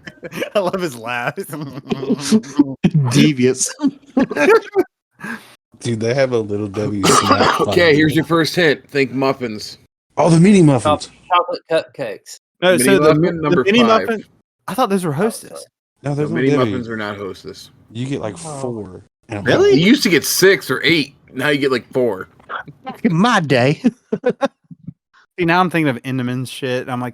D: I love his laugh.
B: Devious.
E: Dude, they have a Little Debbie snack.
C: Okay, here's your first hint. Think muffins.
E: Oh, the mini muffins.
F: Chocolate cupcakes.
D: No,
C: Mini
D: so
C: muffin, number
D: the mini
C: 5.
D: muffin. I thought those were Hostess.
E: No, they're
C: The mini
E: Little Debbie.
C: muffins are not Hostess.
E: You get like 4.
B: Really?
C: You used to get 6 or 8. Now you get like 4.
B: In my day.
D: See, now I'm thinking of Inman's shit. I'm on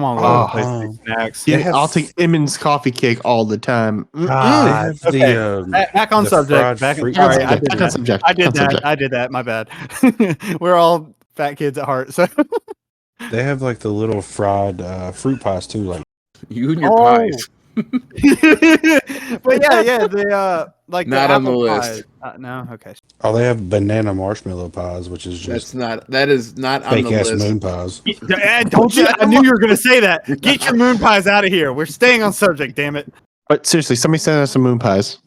D: all the place with these snacks.
B: Yeah, I'll take Emmons coffee cake all the time.
D: Okay. Back on subject. Sorry, I did
B: on subject.
D: I did that. My bad. We're all fat kids at heart. So
E: They have like the little fried fruit pies too. Like
C: You and your pies.
D: But yeah, the like
C: not
D: the
C: on the
D: apple
C: list.
D: pies. No, okay.
E: oh, they have banana marshmallow pies, which is just
C: That is not on
E: fake
C: the
E: ass
C: list.
E: moon pies.
D: Don't you? I knew you were going to say that. Get your moon pies out of here. We're staying on subject. Damn it.
B: But seriously, somebody send us some moon pies.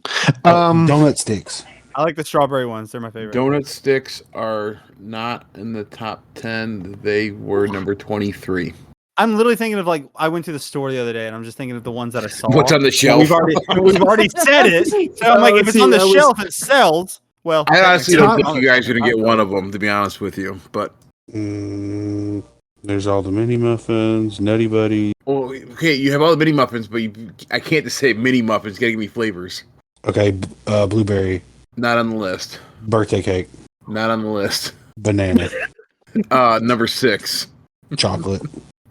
E: Donut sticks.
D: I like the strawberry ones. They're my favorite.
C: Donut sticks are not in the top 10. They were number 23.
D: I'm literally thinking of like I went to the store the other day and I'm just thinking of the ones that I saw.
C: What's on the shelf?
D: We've already said it. So I'm like, if it's on the shelf, it sells. Well,
C: I honestly don't think you guys are gonna get one of them, to be honest with you. But
E: there's all the mini muffins, Nutty Buddy.
C: well, okay, you have all the mini muffins, but I can't just say mini muffins. Getting me flavors.
E: Okay, blueberry.
C: Not on the list.
E: Birthday cake.
C: Not on the list.
E: Banana.
C: Number 6.
E: Chocolate.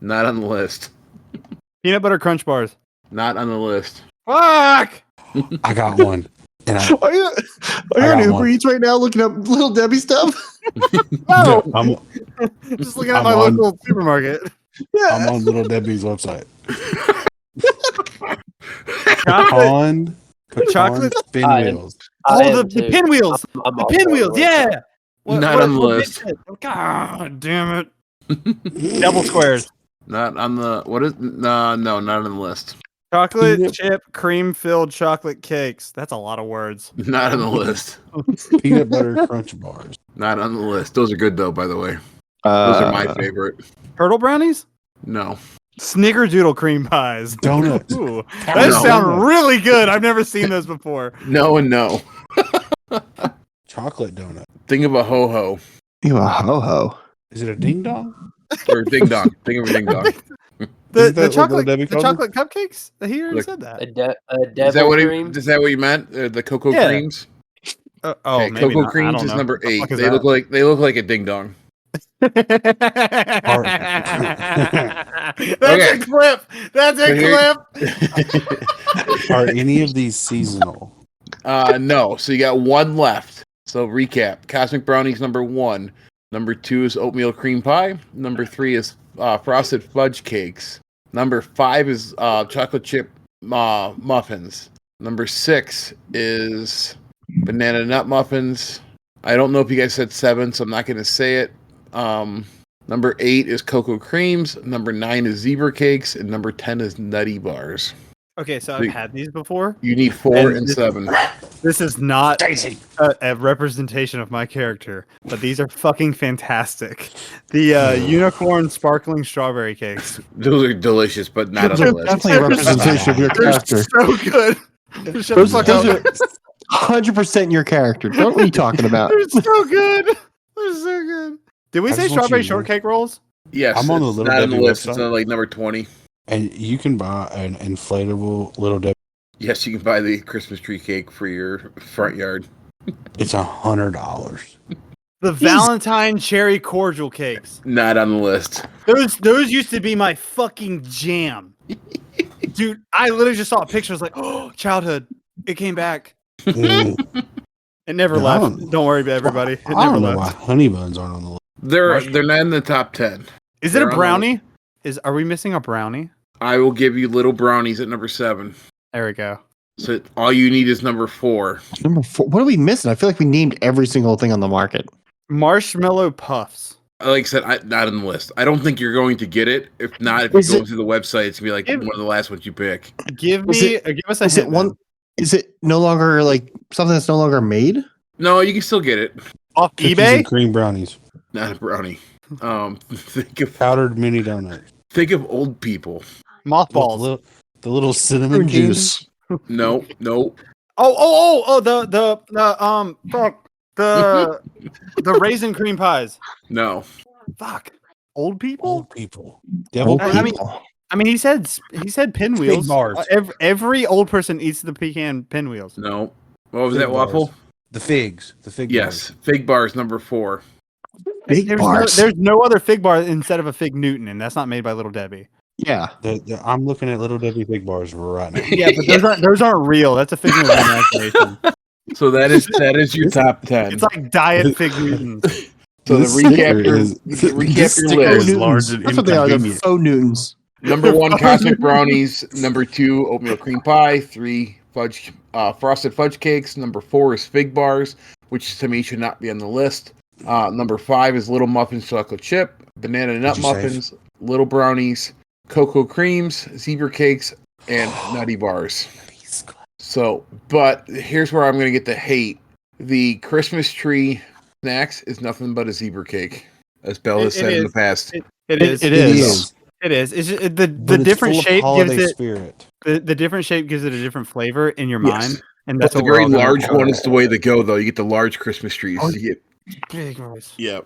C: Not on the list.
D: Peanut butter crunch bars.
C: Not on the list.
D: Fuck!
E: I got one. And
B: Are you
E: I
B: on
E: got
B: Uber
E: one.
B: Eats right now looking up Little Debbie stuff?
D: No,
E: I'm
D: just looking at
E: I'm
D: my
E: on-
D: local supermarket.
E: I'm on Little Debbie's website.
D: Chocolate,
E: Pecan
D: chocolate.
E: pinwheels.
D: Oh, the pinwheels.
F: I'm
D: The
F: also
D: pinwheels.
F: on the
D: Yeah.
C: Not on the list.
D: bit? God damn it. Double squares.
C: Not on the what is no not on the list.
D: Chocolate
E: Peanut-
D: chip cream filled chocolate cakes. That's a lot of words.
C: Not on the list.
E: Peanut butter crunch bars.
C: Not on the list. Those are good though, by the way. Those are my favorite.
D: Turtle brownies?
C: No.
D: Snickerdoodle cream pies.
E: Donuts.
D: Ooh,
E: No.
D: those sound really good. I've never seen those before.
C: No and no.
E: Chocolate donut.
C: Think of a ho ho.
B: You a ho ho.
E: Is it a ding dong?
C: Or ding dong. Think of a ding dong.
D: The
E: Isn't that what
D: chocolate
E: Debbie
D: the
E: called it?
D: chocolate cupcakes? He already
C: Look,
D: said that.
F: A
C: Is that
F: devil
C: what
F: cream.
C: is that what you meant? The cocoa
D: Yeah.
C: creams?
D: Oh,
C: Okay,
D: maybe
C: cocoa
D: not. I
C: creams
D: don't
C: is
D: know.
C: number
D: The
C: 8.
D: fuck is
C: They look like a ding dong.
D: That's
C: Okay.
D: a clip. That's a
C: So here-
D: clip.
E: Are any of these seasonal?
C: No. So you got one left. So recap: Cosmic Brownies number 1. Number 2 is oatmeal cream pie. Number 3 is frosted fudge cakes. Number 5 is chocolate chip muffins. Number 6 is banana nut muffins. I don't know if you guys said 7, so I'm not going to say it. Number 8 is cocoa creams. Number 9 is zebra cakes, and number 10 is nutty bars.
D: Okay, so I've had these before.
C: You need 4 and
D: this-
C: 7.
D: This is not a representation of my character, but these are fucking fantastic. The unicorn sparkling strawberry cakes.
C: Those are delicious, but not on the list.
B: Definitely a representation of your
D: They're
B: character.
D: so good. Shut the fuck
B: Those
D: up.
B: are 100% your character. Don't know what are you talking about?
D: They're so good. They're so good. Did we
E: I
D: say
E: just want
D: strawberry
E: you to know.
D: shortcake rolls?
C: Yes,
E: I'm on the
C: it's
E: Little
C: not on the
E: Debbie
C: list. It's
E: website.
C: on like number 20.
E: And you can buy an inflatable Little Debbie.
C: Yes, you can buy the Christmas tree cake for your front yard.
E: It's $100.
D: The Valentine cherry cordial cakes.
C: Not on the list.
D: Those used to be my fucking jam. Dude, I literally just saw a picture. I was like, oh, childhood. It came back.
E: Mm,
D: It never
E: No.
D: left. Don't worry, everybody. It
E: I
D: never
E: don't know why
D: left.
E: honey buns aren't on the list.
C: They're not in the top 10.
D: Is it
C: They're
D: a
C: on the
D: brownie? Are we missing a brownie?
C: I will give you little brownies at number 7.
D: There we go.
C: So all you need is number 4.
B: Number 4. What are we missing? I feel like we named every single thing on the market.
D: Marshmallow puffs.
C: Like I said, not on the list. I don't think you're going to get it. If not, if you
B: Is
C: go
B: it-
C: through the website, it's gonna be like
D: If-
C: one of the last ones you pick.
D: Give
B: Is
D: me,
B: it-
D: give us a
B: Is
D: hint.
B: it one?
D: then.
B: Is it no longer like something that's no longer made?
C: No, you can still get it.
D: Off
E: Cookies
D: eBay?
E: and cream brownies.
C: Not a brownie.
E: Powdered mini donuts.
C: Think of old people.
D: Mothballs.
E: The little cinnamon
B: Prune
E: candy.
B: juice.
C: No.
D: The raisin cream pies.
C: No.
D: Fuck. Old people?
E: Old people. Devil
B: Old
D: I mean-
B: people.
D: I mean, he said pinwheels.
E: Fig bars.
D: Every old person eats the pecan pinwheels.
C: No. What was
E: Fig
C: that waffle?
E: bars. The figs. The fig
C: Yes.
E: bars.
C: Fig bars number 4.
B: Big bars.
D: There's no other fig bar instead of a Fig Newton, and that's not made by Little Debbie.
B: Yeah.
E: I'm looking at Little Debbie fig bars right now.
D: Yeah, but those aren't real. That's a figment of imagination.
C: So that is your top 10.
D: It's like diet Fig Newtons.
C: So
E: This
C: the recap
E: sticker
C: your
E: is-
C: recap
E: this
C: your
E: sticker
C: list.
E: is large
B: Newtons.
E: and
B: That's what they are. They're
E: inconvenient.
B: faux Newtons.
C: Number 1, cosmic brownies. Number 2, oatmeal cream pie. 3, frosted fudge cakes. Number 4 is fig bars, which to me should not be on the list. Number 5 is little muffins chocolate chip, banana nut
E: What'd you say?
C: muffins, little brownies, cocoa creams, zebra cakes, and nutty bars. So, but here's where I'm going to get the hate. The Christmas tree snacks is nothing but a zebra cake, as Belle has
D: It
C: said in
D: is.
C: the past.
D: It is.
B: It is.
D: It is. It's just, the
E: But it's
D: different
E: full of
D: shape gives
E: holiday
D: it
E: spirit.
D: the different shape gives it a different flavor in your
B: Yes.
D: mind, and
C: But
D: that's
C: the
D: what we're
C: very
D: all gonna
C: large
D: go
C: one
D: with.
C: is the way to go, though. You get the large Christmas trees.
D: Oh,
C: You get,
D: Big ones.
C: yeah.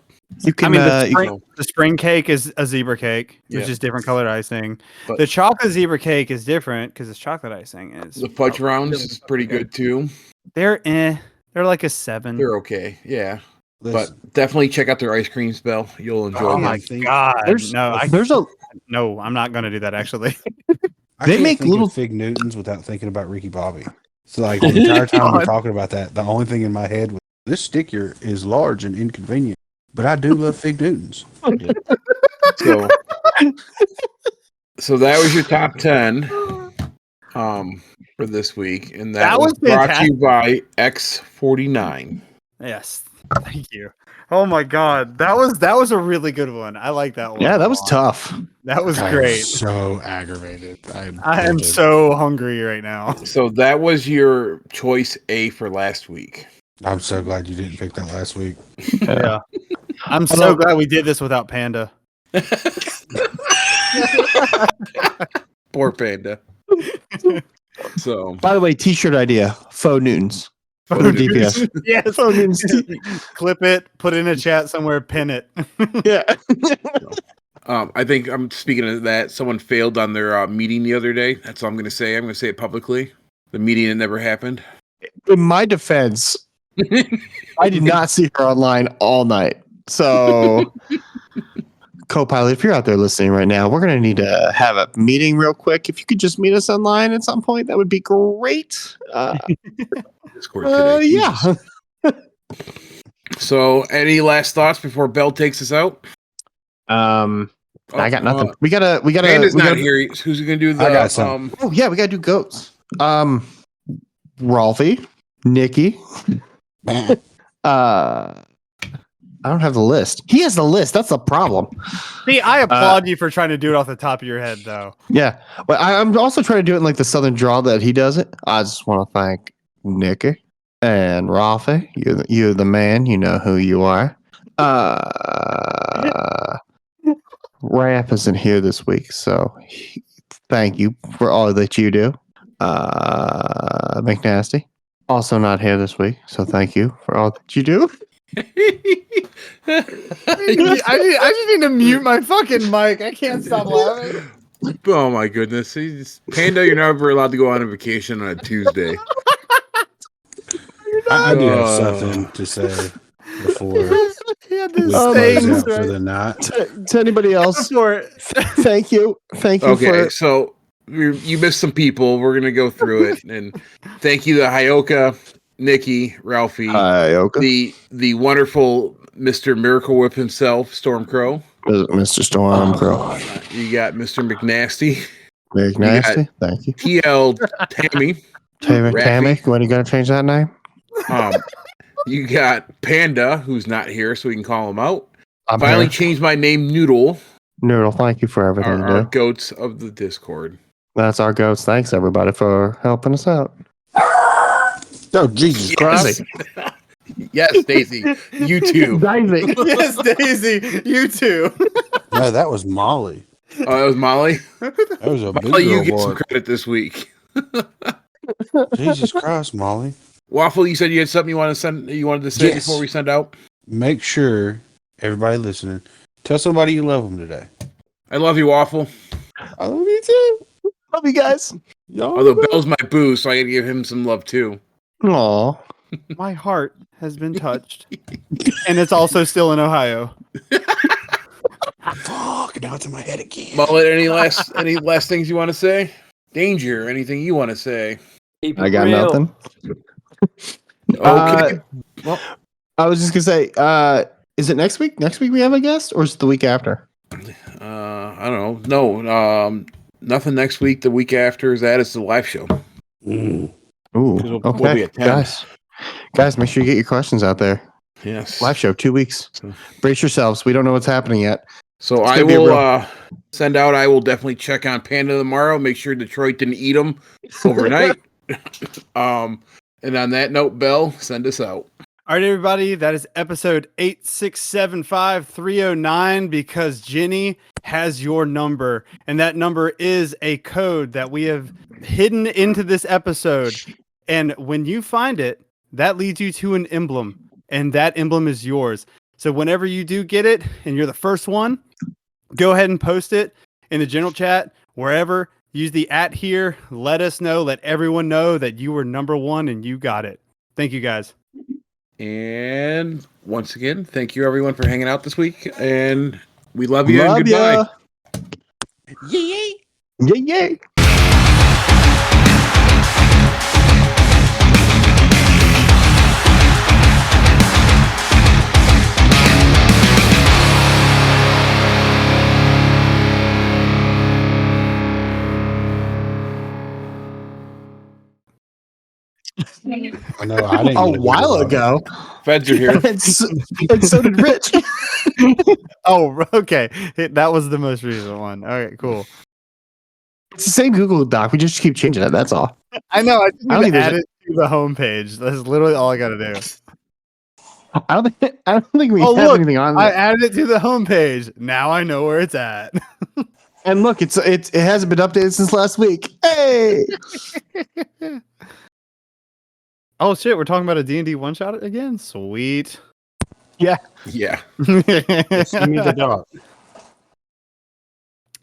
B: You can.
D: I mean,
C: know.
D: the spring cake is a zebra cake, which
C: Yeah.
D: is different colored icing.
C: But-
D: The chocolate zebra cake is different because it's chocolate icing. It's
C: The fudge rounds is pretty good too.
D: They're They're like a 7.
C: They're okay, yeah.
E: Listen,
C: But definitely check out their ice cream spell. You'll enjoy
D: Oh
C: them.
D: my
E: think-
D: god!
B: There's
D: No,
B: there's a
D: no, I'm not gonna do that. Actually,
E: I
B: They
E: can't
B: make
E: think
B: little-
E: of Fig Newtons without thinking about Ricky Bobby. So like the entire time we're talking about that, the only thing in my head was this sticker is large and inconvenient, but I do love Fig Newtons.
C: So, so that was your top 10 for this week, and that was brought to you by X49.
D: Yes, thank you. Oh my god, that was a really good one. I like that one.
B: Yeah,
D: a
B: that was
D: lot.
B: tough.
D: That was
E: I'm
D: great.
E: so aggravated.
D: I am so hungry right now.
C: So that was your choice A for last week.
E: I'm so glad you didn't pick that last week.
D: Yeah. I'm so glad we did this without Panda.
C: Poor Panda. So,
B: By the way, T-shirt idea: faux Newtons for the DPS.
D: Yes.
B: Faux Newtons.
D: Clip it, put it in a chat somewhere, pin it.
B: Yeah.
C: I think I'm speaking of that. Someone failed on their meeting the other day. That's all I'm going to say. I'm going to say it publicly. The meeting that never happened.
B: In my defense, I did not see her online all night. So, CoPilot, if you're out there listening right now, we're going to need to have a meeting real quick. If you could just meet us online at some point, that would be great.
C: Discord today.
B: Yeah.
C: So, any last thoughts before Bell takes us out?
B: I got nothing. We gotta.
C: Panda's not here. Who's going to do the?
E: I got some.
B: Oh yeah, we gotta do goats. Rolfie, Nikki. I don't have the list. He has the list. That's the problem.
D: See, I applaud you for trying to do it off the top of your head, though.
B: Yeah, but I'm also trying to do it in like the southern drawl that he does it. I just want to thank Nikki and Rolfie. You're the man. You know who you are. Rap isn't here this week, so thank you for all that you do. McNasty also not here this week, so thank you for all that you do.
D: I just need to mute my fucking mic. I can't stop laughing.
C: Oh my goodness. Panda, you're never allowed to go on a vacation on a Tuesday.
E: I do have something to say before
D: He had
E: we
D: this
E: close
D: thing,
E: out for
D: right?
E: the night.
B: To anybody else,
D: For it.
B: thank you
C: Okay,
B: for
C: so you missed some people. We're gonna go through it, and thank you to Hyoka, Nikki, Ralphie,
B: Ioka,
C: the wonderful Mr. Miracle Whip himself, Stormcrow.
B: Mr. Stormcrow,
C: You got Mr. McNasty,
B: Big Nasty. Thank you,
C: TL Tammy,
B: Tammy.
C: Raffy.
B: When are you gonna change that name?
C: You got Panda, who's not here, so we can call him out.
B: I'm
C: Finally
B: here.
C: changed my name, Noodle.
B: Noodle. Thank you for everything
C: Our
B: you do.
C: goats of the Discord.
B: That's our goats. Thanks everybody for helping us out.
E: Oh, Jesus Christ.
C: Yes, Daisy. You too.
B: Daisy.
D: Yes, Daisy, you too.
E: No, that was Molly.
C: Oh, that was Molly.
E: That was a big
C: Molly, you
E: girl
C: get some
E: bark.
C: credit this week.
E: Jesus Christ, Molly.
C: Waffle, you said you had something you wanted to say
E: Yes.
C: before we send out.
E: Make sure, everybody listening, tell somebody you love them today.
C: I love you, Waffle.
E: I love you too.
B: Love you guys.
E: Y'all
C: Although Bell's my boo, so I gotta give him some love too.
B: Aw.
D: My heart has been touched, and it's also still in Ohio.
E: fuck, now it's in my head again.
C: Mullet, any last things you want to say? Danger, anything you want to say?
F: Keep it
B: I got
F: real.
B: nothing.
C: Okay. Well,
B: I was just gonna say, is it next week? Next week we have a guest, or is it the week after?
C: I don't know. No, nothing next week. The week after is that. It's the live show.
E: Mm.
B: Ooh,
C: We'll
B: okay,
C: be at 10.
B: guys, make sure you get your questions out there.
C: Yes.
B: Live show, 2 weeks. Brace yourselves. We don't know what's happening yet.
C: So
B: It's
C: I
B: gonna be a
C: will send out. I will definitely check on Panda tomorrow. Make sure Detroit didn't eat them overnight. And on that note, Bell, send us out.
D: All right, everybody, that is episode 8675309 because Jenny has your number, and that number is a code that we have hidden into this episode. And when you find it, that leads you to an emblem, and that emblem is yours. So whenever you do get it and you're the first one, go ahead and post it in the general chat, wherever. Use the @ here. Let us know. Let everyone know that you were number one and you got it. Thank you, guys.
C: And once again, thank you everyone for hanging out this week. And we love you
B: Love
C: and goodbye.
B: ya. Yay, yay.
E: I know I didn't
B: A
E: get Google
B: while
E: about it.
B: ago.
C: Feds are here.
B: And so did Rich.
D: Oh, okay. That was the most recent one. All right, cool.
B: It's the same Google Doc. We just keep changing it. That's all.
D: I know. I just
B: I don't
D: need
B: think
D: to
B: there's
D: add it to the homepage. That's literally all I got to do.
B: I don't think we
D: Oh,
B: have
D: look,
B: anything on
D: I
B: there.
D: added it to the homepage. Now I know where it's at.
B: And look, it hasn't been updated since last week. Hey.
D: Oh shit, we're talking about a D&D one shot again. Sweet.
B: Yeah.
C: Yeah.
E: Send me the doc.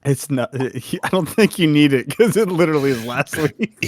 D: It's not. I don't think you need it because it literally is last week.